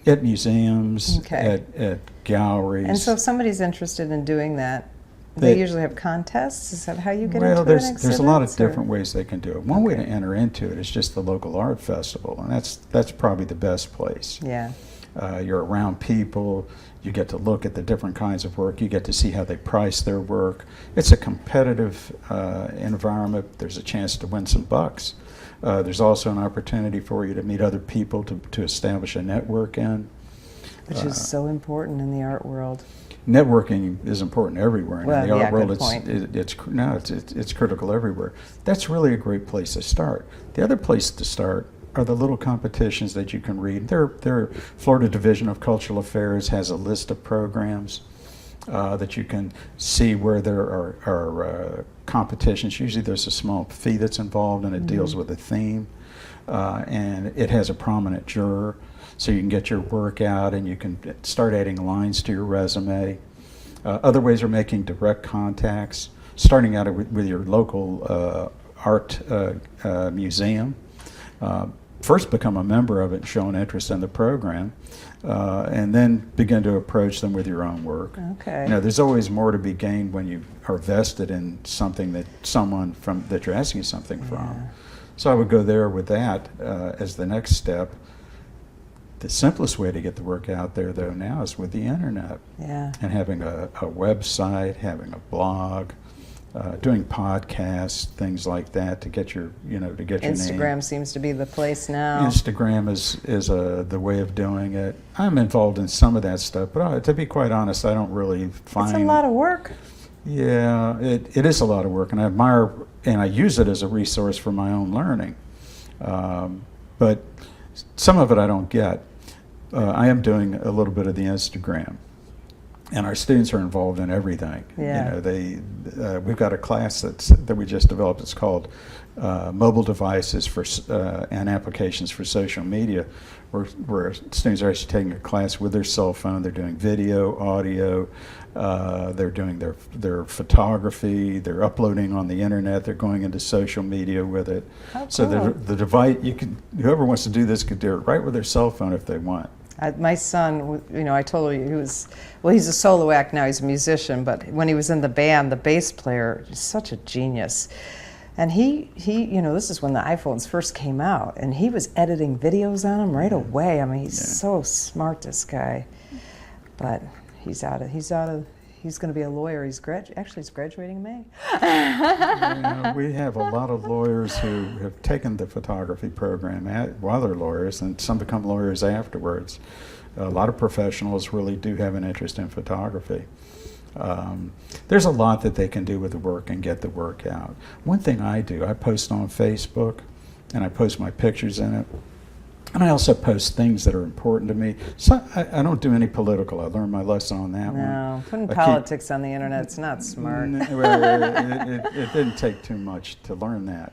at museums, at galleries. And so, if somebody's interested in doing that, they usually have contests? Is that how you get into an exhibit? There's a lot of different ways they can do it. One way to enter into it is just the local art festival, and that's probably the best place. Yeah. You're around people, you get to look at the different kinds of work, you get to see how they price their work. It's a competitive environment. There's a chance to win some bucks. There's also an opportunity for you to meet other people to establish a network in. Which is so important in the art world. Networking is important everywhere, and Well, in the art yeah, world, good point. it's critical everywhere. That's really a great place to start. The other place to start are the little competitions that you can read. Their Florida Division of Cultural Affairs has a list of programs that you can see where there are competitions. Usually there's a small fee that's involved, and it deals with a theme, and it has a prominent juror. So you can get your work out and you can start adding lines to your resume. Other ways are making direct contacts, starting out with your local art museum. First become a member of it and show an interest in the program, and then begin to approach them with your own work. Okay. You know, there's always more to be gained when you are vested in something that that you're asking something from. So I would go there with that as the next step. The simplest way to get the work out there, though, now is with the internet. Yeah. And having a website, having a blog, doing podcasts, things like that to get your, to get your name. Instagram seems to be the place now. Instagram is the way of doing it. I'm involved in some of that stuff, but to be quite honest, I don't really find... It's a lot of work. Yeah, it is a lot of work, and I admire and I use it as a resource for my own learning. But some of it I don't get. I am doing a little bit of the Instagram, and our students are involved in everything. Yeah. We've got a class that we just developed. It's called Mobile Devices and Applications for Social Media, where students are actually taking a class with their cell phone. They're doing video, audio, they're doing their photography, they're uploading on the internet, they're going into social media with it. How So cool. the device, whoever wants to do this could do it right with their cell phone if they want. My son, I told you he's a solo act now, he's a musician, but when he was in the band, the bass player is such a genius. And he this is when the iPhones first came out, and he was editing videos on them right away. I mean, he's so smart, this guy. But he's going to be a lawyer. He's graduating in May. We have a lot of lawyers who have taken the photography program while they're lawyers, and some become lawyers afterwards. A lot of professionals really do have an interest in photography. There's a lot that they can do with the work and get the work out. One thing I do, I post on Facebook, and I post my pictures in it. And I also post things that are important to me. So I don't do any political. I learned my lesson on that one. No, putting politics on the internet, it's not smart. It didn't take too much to learn that.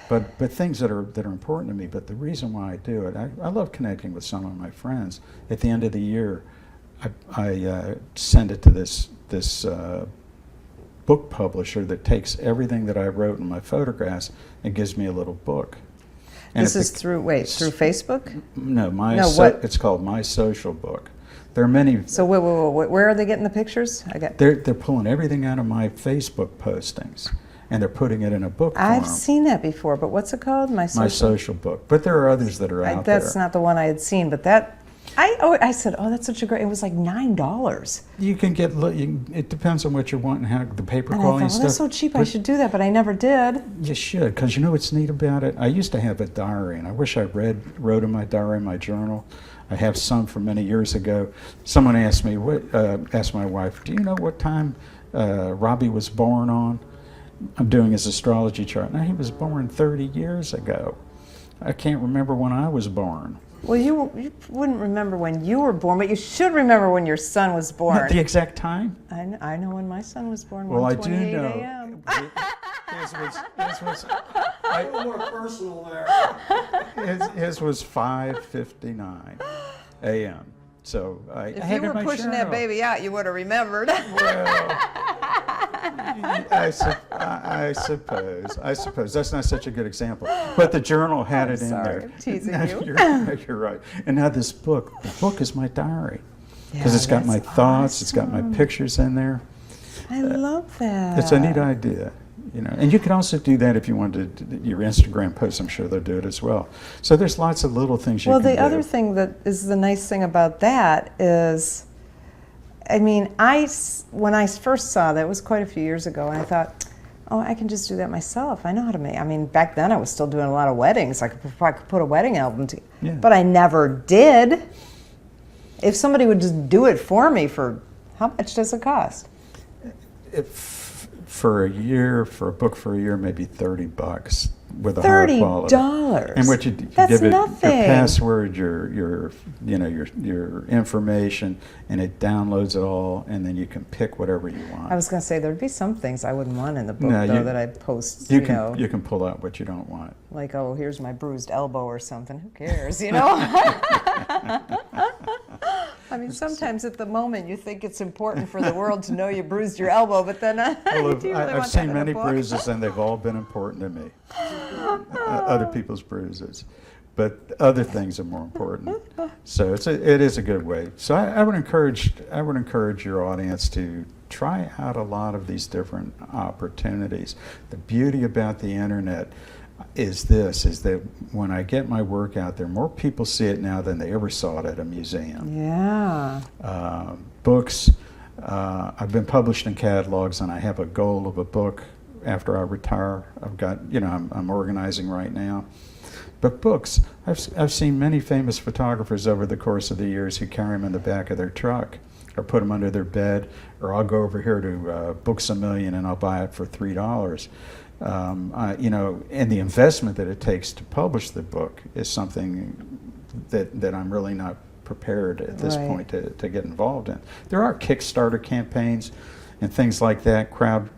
But things that are important to me. But the reason why I do it, I love connecting with some of my friends. At the end of the year, I send it to this book publisher that takes everything that I wrote in my photographs and gives me a little book. And This is through Facebook? No, what? It's called My Social Book. There are many. So where are they getting the pictures? They're pulling everything out of my Facebook postings, and they're putting it in a book form. I've seen that before, but what's it called? My Social Book. But there are others that are out there. That's not the one I had seen, but I said, oh, that's such a great. It was like $9. You can get. It depends on what you want and how the paper And I quality thought, and well, that's stuff. so cheap. I should do that, but I never did. You should, because you know what's neat about it? I used to have a diary, and I wish I wrote in my diary, my journal. I have some from many years ago. Someone asked me, asked my wife, do you know what time Robbie was born on? I'm doing his astrology chart. Now, he was born 30 years ago. I can't remember when I was born. Well, you wouldn't remember when you were born, but you should remember when your son was born. Not the exact time? I know when my son was born. Well, I do 1:28 know. a.m. A little more personal there. His was 5:59 a.m. So I If had you in were my pushing that journal. baby out, you would have remembered. Well, I suppose that's not such a good example. But the journal had it in sorry, there. I'm teasing No, you. You're right. And now the book is my diary because Yeah, it's got my that's thoughts, it's got my awesome. pictures in there. I love that. It's a neat idea. And you can also do that if you want to your Instagram posts. I'm sure they'll do it as well. So there's lots of little things you Well, can do. the other thing that is the nice thing about that is, I mean, when I first saw that, it was quite a few years ago, and I thought, oh, I can just do that myself. I know how to make. I mean, back then I was still doing a lot of weddings. I could put a wedding album together, Yeah. but I never did. If somebody would just do it for me for, how much does it cost? For a book for a year, maybe $30 with a higher quality. $30. And what you That's give it nothing. your password, your information, and it downloads it all, and then you can pick whatever you want. I was going to say there'd be some things I wouldn't want in the book No, though that I'd post. You know, can pull out what you don't want. like, oh, here's my bruised elbow or something. Who cares? You know. I mean, sometimes at the moment you think it's important for the world to know you bruised your elbow, but then Well, do you really I've want seen that in a many book? bruises, and they've all been important to me. Other people's bruises, but other things are more important. So it is a good way. So I would encourage your audience to try out a lot of these different opportunities. The beauty about the internet is that when I get my work out there, more people see it now than they ever saw it at a museum. Yeah. Books, I've been published in catalogs, and I have a goal of a book after I retire. I'm organizing right now. But books, I've seen many famous photographers over the course of the years who carry them in the back of their truck, or put them under their bed, or I'll go over here to Books A Million and I'll buy it for $3. And the investment that it takes to publish the book is something that I'm really not prepared at this point to get involved in. There are Kickstarter campaigns and things like that, crowd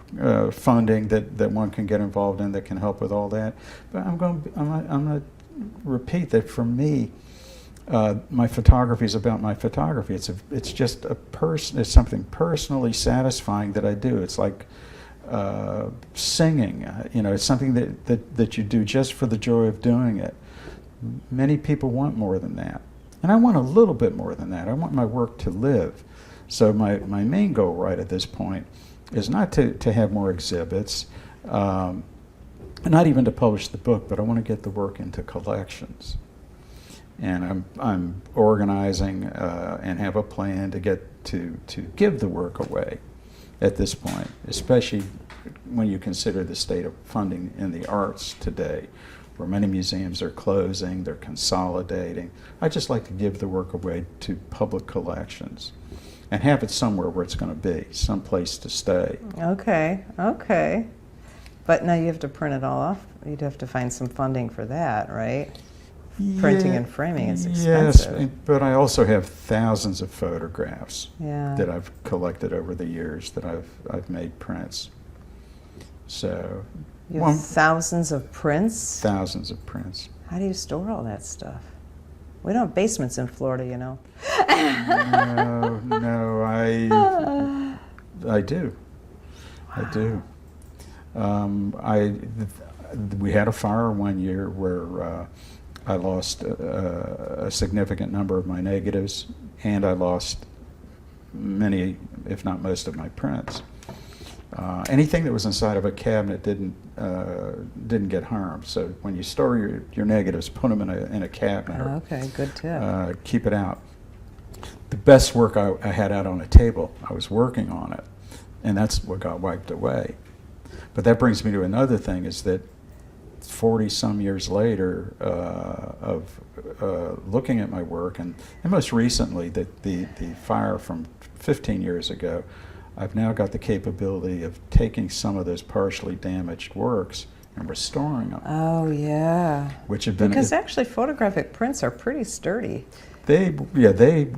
funding that one can get involved in that can help with all that. But I'm going to repeat that for me, my photography is about my photography. It's just it's something personally satisfying that I do. It's like singing, it's something that you do just for the joy of doing it. Many people want more than that. And I want a little bit more than that. I want my work to live. So my main goal right at this point is not to have more exhibits, not even to publish the book, but I want to get the work into collections. And I'm organizing and have a plan to get to give the work away at this point, especially when you consider the state of funding in the arts today, where many museums are closing, they're consolidating. I just like to give the work away to public collections and have it somewhere where it's going to be, someplace to stay. Okay. But now you have to print it all off. You'd have to find some funding for that, right? Printing and framing is expensive. Yes, but I also have thousands of photographs Yeah. that I've collected over the years that I've made prints. So You have thousands of prints? thousands of prints. How do you store all that stuff? We don't have basements in Florida, you know. No, I do. I do. We had a fire one year where I lost a significant number of my negatives, and I lost many, if not most, of my prints. Anything that was inside of a cabinet didn't get harmed. So when you store your negatives, put them in a cabinet. Okay, good tip. Keep it out. The best work I had out on a table, I was working on it, and that's what got wiped away. But that brings me to another thing, is that 40-some years later of looking at my work, and most recently the fire from 15 years ago, I've now got the capability of taking some of those partially damaged works and restoring them. Oh, yeah. Which have been... Because actually photographic prints are pretty sturdy. They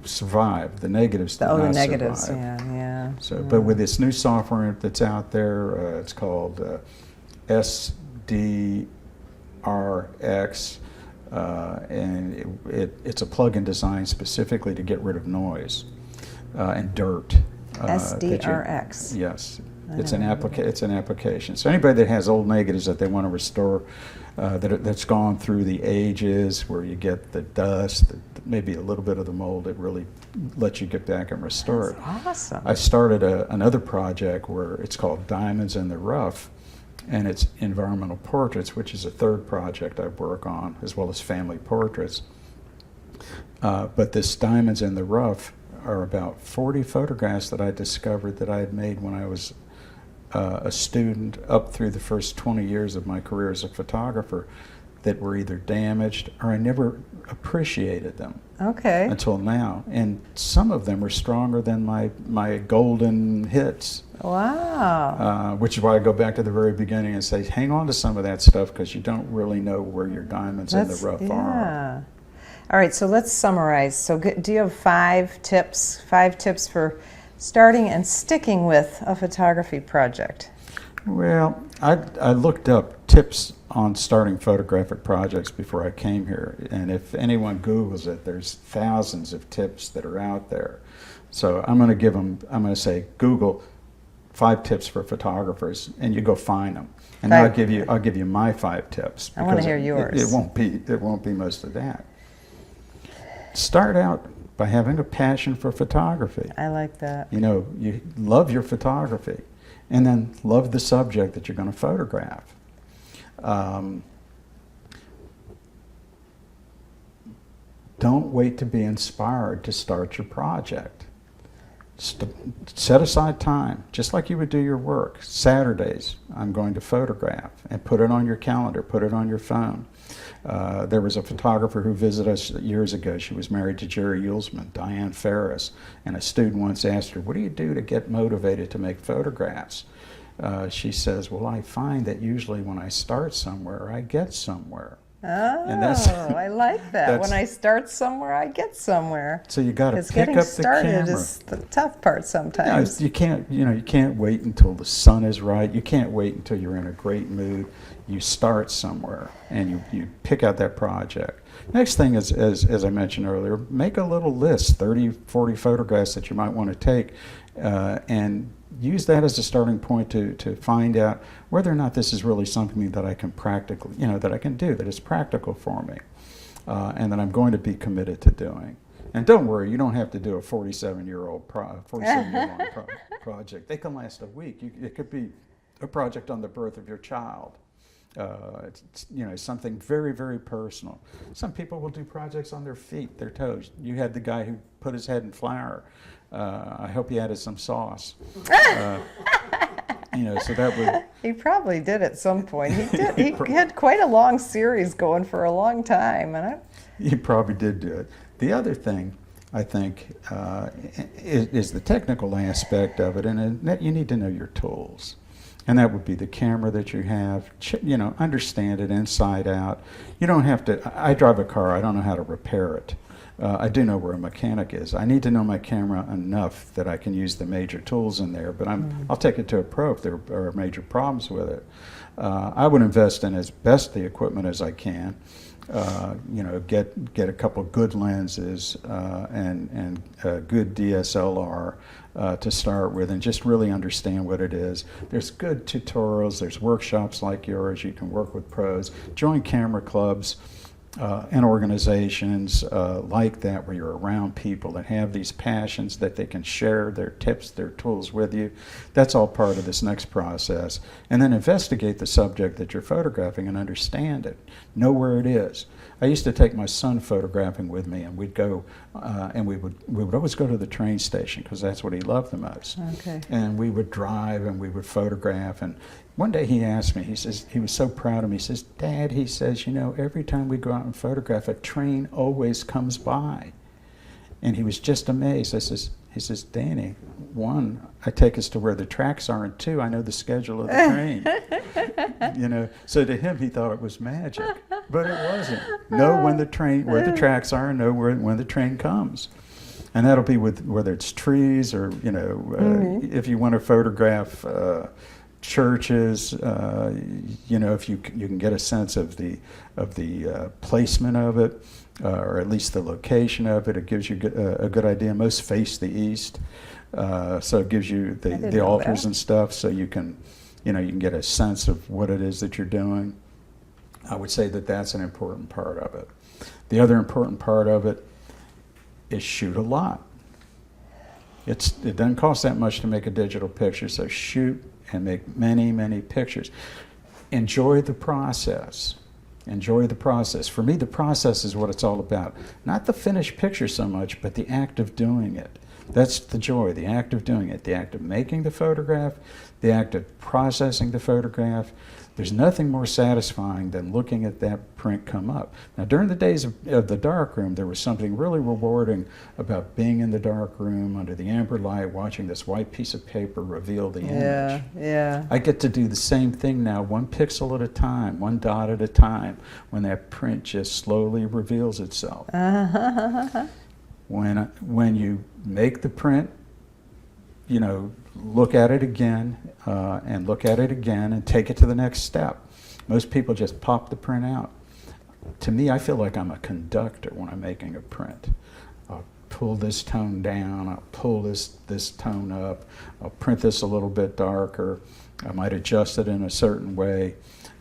survive. The negatives did not the negatives, survive. yeah. So, but with this new software that's out there, it's called SDRX, and it's a plug-in designed specifically to get rid of noise and dirt. SDRX. Yes. It's an application. So anybody that has old negatives that they want to restore, that's gone through the ages, where you get the dust, maybe a little bit of the mold, it really lets you get back and restore it. That's awesome. I started another project where it's called Diamonds in the Rough, and it's environmental portraits, which is a third project I work on, as well as family portraits. But this Diamonds in the Rough are about 40 photographs that I discovered that I had made when I was a student up through the first 20 years of my career as a photographer, that were either damaged or I never appreciated them Okay. until now. And some of them are stronger than my golden hits, Wow. which is why I go back to the very beginning and say, hang on to some of that stuff because you don't really know where your diamonds in the rough are. Yeah. All right, so let's summarize. So do you have 5 tips for starting and sticking with a photography project? Well, I looked up tips on starting photographic projects before I came here, and if anyone Googles it, there's thousands of tips that are out there. So I'm going to say Google 5 tips for photographers, and you go find them. And then I'll give you my 5 tips. I want to hear yours. It won't be most of that. Start out by having a passion for photography. I like that. You know, you love your photography, and then love the subject that you're going to photograph. Don't wait to be inspired to start your project. Set aside time, just like you would do your work. Saturdays, I'm going to photograph, and put it on your calendar, put it on your phone. There was a photographer who visited us years ago. She was married to Jerry Uelsman, Diane Ferris, and a student once asked her, what do you do to get motivated to make photographs? She says, well, I find that usually when I start somewhere, I get somewhere. Oh, And that's- I like that. When I start somewhere, I get somewhere. So you got to Because pick getting up the started camera. is the tough part sometimes. You can't wait until the sun is right. You can't wait until you're in a great mood. You start somewhere and you pick out that project. Next thing is, as I mentioned earlier, make a little list, 30, 40 photographs that you might want to take, and use that as a starting point to find out whether or not this is really something that I can practically, that I can do, that is practical for me, and that I'm going to be committed to doing. And don't worry, you don't have to do a 47-year-long project. They can last a week. It could be a project on the birth of your child. It's something very, very personal. Some people will do projects on their feet, their toes. You had the guy who put his head in flour. I hope he added some sauce. So that would. He probably did at some point. He did. He had quite a long series going for a long time, He probably did do it. The other thing, I think, is the technical aspect of it, and that you need to know your tools. And that would be the camera that you have, understand it inside out. You don't have to, I drive a car, I don't know how to repair it. I do know where a mechanic is. I need to know my camera enough that I can use the major tools in there, but I'll take it to a pro if there are major problems with it. I would invest in as best the equipment as I can. Get a couple good lenses and good DSLR to start with, and just really understand what it is. There's good tutorials, there's workshops like yours, you can work with pros, join camera clubs and organizations like that where you're around people that have these passions that they can share their tips, their tools with you. That's all part of this next process. And then investigate the subject that you're photographing and understand it. Know where it is. I used to take my son photographing with me, and we'd go and we would always go to the train station because that's what he loved the most. Okay. And we would drive and we would photograph. And one day he asked me, he says, he was so proud of me, he says, Dad, he says, every time we go out and photograph, a train always comes by. And he was just amazed. He says, Danny, 1, I take us to where the tracks are, and 2, I know the schedule of the train. So to him, he thought it was magic, but it wasn't. Know when where the tracks are, and know when the train comes. And that'll be with whether it's trees or, if you want to photograph churches, if you can get a sense of the placement of it, or at least the location of it. It gives you a good idea. Most face the east, so it gives you the altars and stuff, so you can get a sense of what it is that you're doing. I would say that that's an important part of it. The other important part of it is shoot a lot. It doesn't cost that much to make a digital picture, so shoot and make many, many pictures. Enjoy the process. Enjoy the process. For me, the process is what it's all about. Not the finished picture so much, but the act of doing it. That's the joy, the act of doing it, the act of making the photograph, the act of processing the photograph, There's nothing more satisfying than looking at that print come up. Now, during the days of the darkroom, there was something really rewarding about being in the dark room under the amber light, watching this white piece of paper reveal the image. Yeah. I get to do the same thing now, one pixel at a time, one dot at a time, when that print just slowly reveals itself. When you make the print, you know, look at it again and look at it again and take it to the next step. Most people just pop the print out. To me, I feel like I'm a conductor when I'm making a print. I'll pull this tone down, I'll pull this tone up, I'll print this a little bit darker, I might adjust it in a certain way.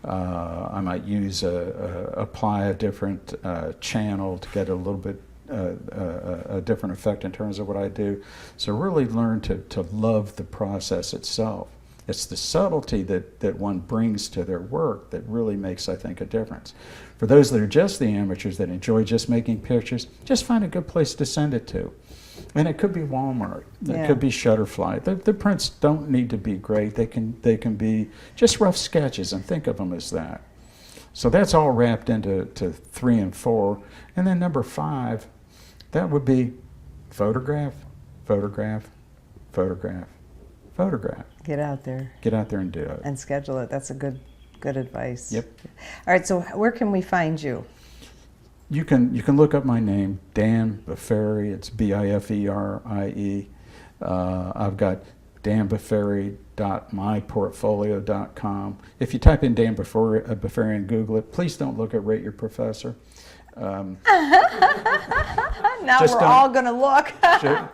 I might apply a different channel to get a little bit a different effect in terms of what I do. So really learn to love the process itself. It's the subtlety that one brings to their work that really makes, I think, a difference. For those that are just the amateurs that enjoy just making pictures, just find a good place to send it to. And it could be Walmart, it could be Shutterfly. The prints don't need to be great. They can be just rough sketches, and think of them as that. So that's all wrapped into 3 and 4. And then number 5, that would be photograph, photograph, photograph, photograph. Get out there. Get out there and do it. And schedule it. That's a good advice. Yep. All right, so where can we find you? You can look up my name, Dan Biferie. It's Biferie. I've got danbiferie.myportfolio.com. If you type in Dan Biferie and Google it, please don't look at Rate Your Professor. Now we're all going to look.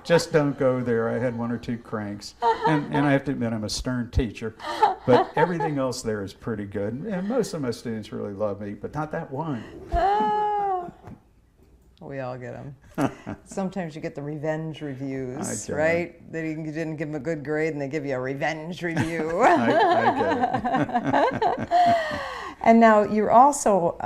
Just don't go there. I had 1 or 2 cranks. And I have to admit, I'm a stern teacher. But everything else there is pretty good. And most of my students really love me, but not that one. We all get them. Sometimes you get the revenge reviews, I right? That you didn't give them a good grade and they give you a revenge review. I get it. And now you're also,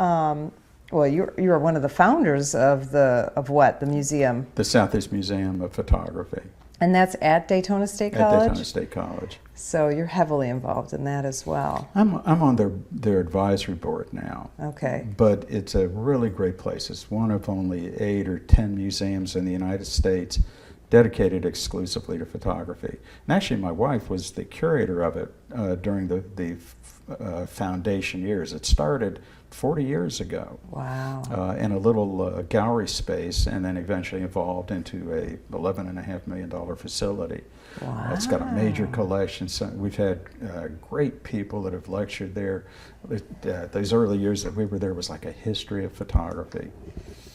you're one of the founders of the museum. The Southeast Museum of Photography. And that's at Daytona State College? At Daytona State College. So you're heavily involved in that as well. I'm on their advisory board now. Okay. But it's a really great place. It's one of only 8 or 10 museums in the United States dedicated exclusively to photography. And actually, my wife was the curator of it during the foundation years. It started 40 years ago. Wow. In a little gallery space, and then eventually evolved into a $11.5 million facility. Wow. It's got a major collection. So we've had great people that have lectured there. Those early years that we were there was like a history of photography.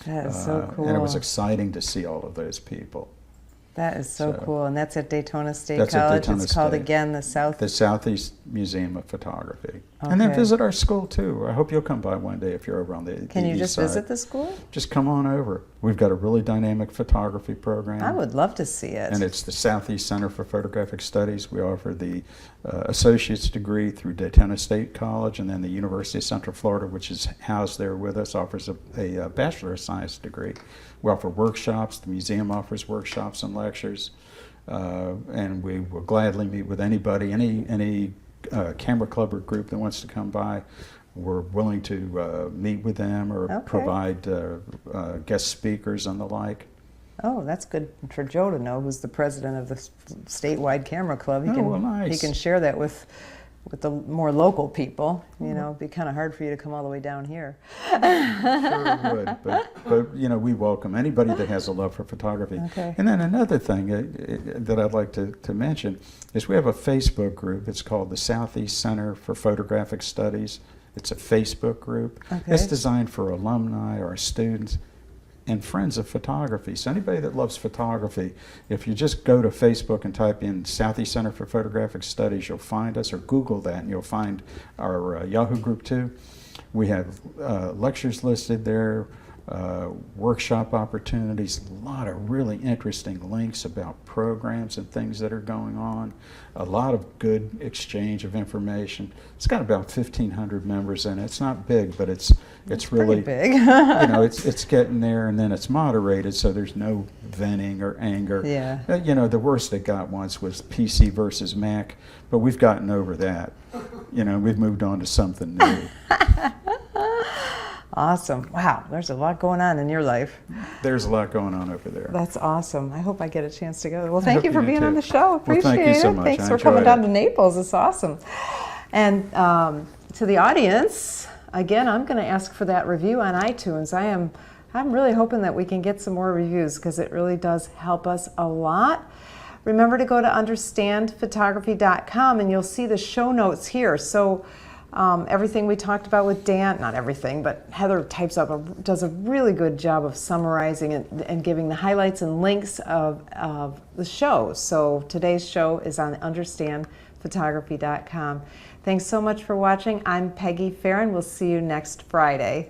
That is so cool. And it was exciting to see all of those people. That is so cool. And that's at Daytona State That's College. at Daytona It's called State. again the Southeast Museum of Photography. And then Okay. visit our school too. I hope you'll come by one day if you're over on the Can you east just side. visit the school? Just come on over. We've got a really dynamic photography program. I would love to see it. And it's the Southeast Center for Photographic Studies. We offer the associate's degree through Daytona State College, and then the University of Central Florida, which is housed there with us, offers a Bachelor of Science degree. We offer workshops. The museum offers workshops and lectures. And we will gladly meet with anybody, any camera club or group that wants to come by. We're willing to meet with them or provide guest speakers and the like. Oh, that's good for Joe to know, who's the president of the statewide camera club. He can, nice. He can share that with the more local people. You know, it'd be kind of hard for you to come all the way down here. Sure would, but you know, we welcome anybody that has a love for photography. Okay. And then another thing that I'd like to mention is we have a Facebook group. It's called the Southeast Center for Photographic Studies. It's a Facebook group. Okay. It's designed for alumni or students and friends of photography. So anybody that loves photography, if you just go to Facebook and type in Southeast Center for Photographic Studies, you'll find us, or Google that and you'll find our Yahoo group too. We have lectures listed there, workshop opportunities, a lot of really interesting links about programs and things that are going on, a lot of good exchange of information. It's got about 1,500 members in it. It's not big, but it's really big. You know, it's getting there, and then it's moderated, so there's no venting or anger. Yeah. You know, the worst it got once was PC versus Mac, but we've gotten over that. we've moved on to something new. Awesome. Wow, there's a lot going on in your life. There's a lot going on over there. That's awesome. I hope I get a chance to go. Well, I thank hope you for you do being on too. the show. Well, Appreciate thank you so it. much. Thanks I for coming enjoyed down it. to Naples. It's awesome. And to the audience, again, I'm going to ask for that review on iTunes. I'm really hoping that we can get some more reviews because it really does help us a lot. Remember to go to understandphotography.com and you'll see the show notes here. So everything we talked about with Dan, not everything, but Heather does a really good job of summarizing and giving the highlights and links of the show. So today's show is on understandphotography.com. Thanks so much for watching. I'm Peggy Farron. We'll see you next Friday.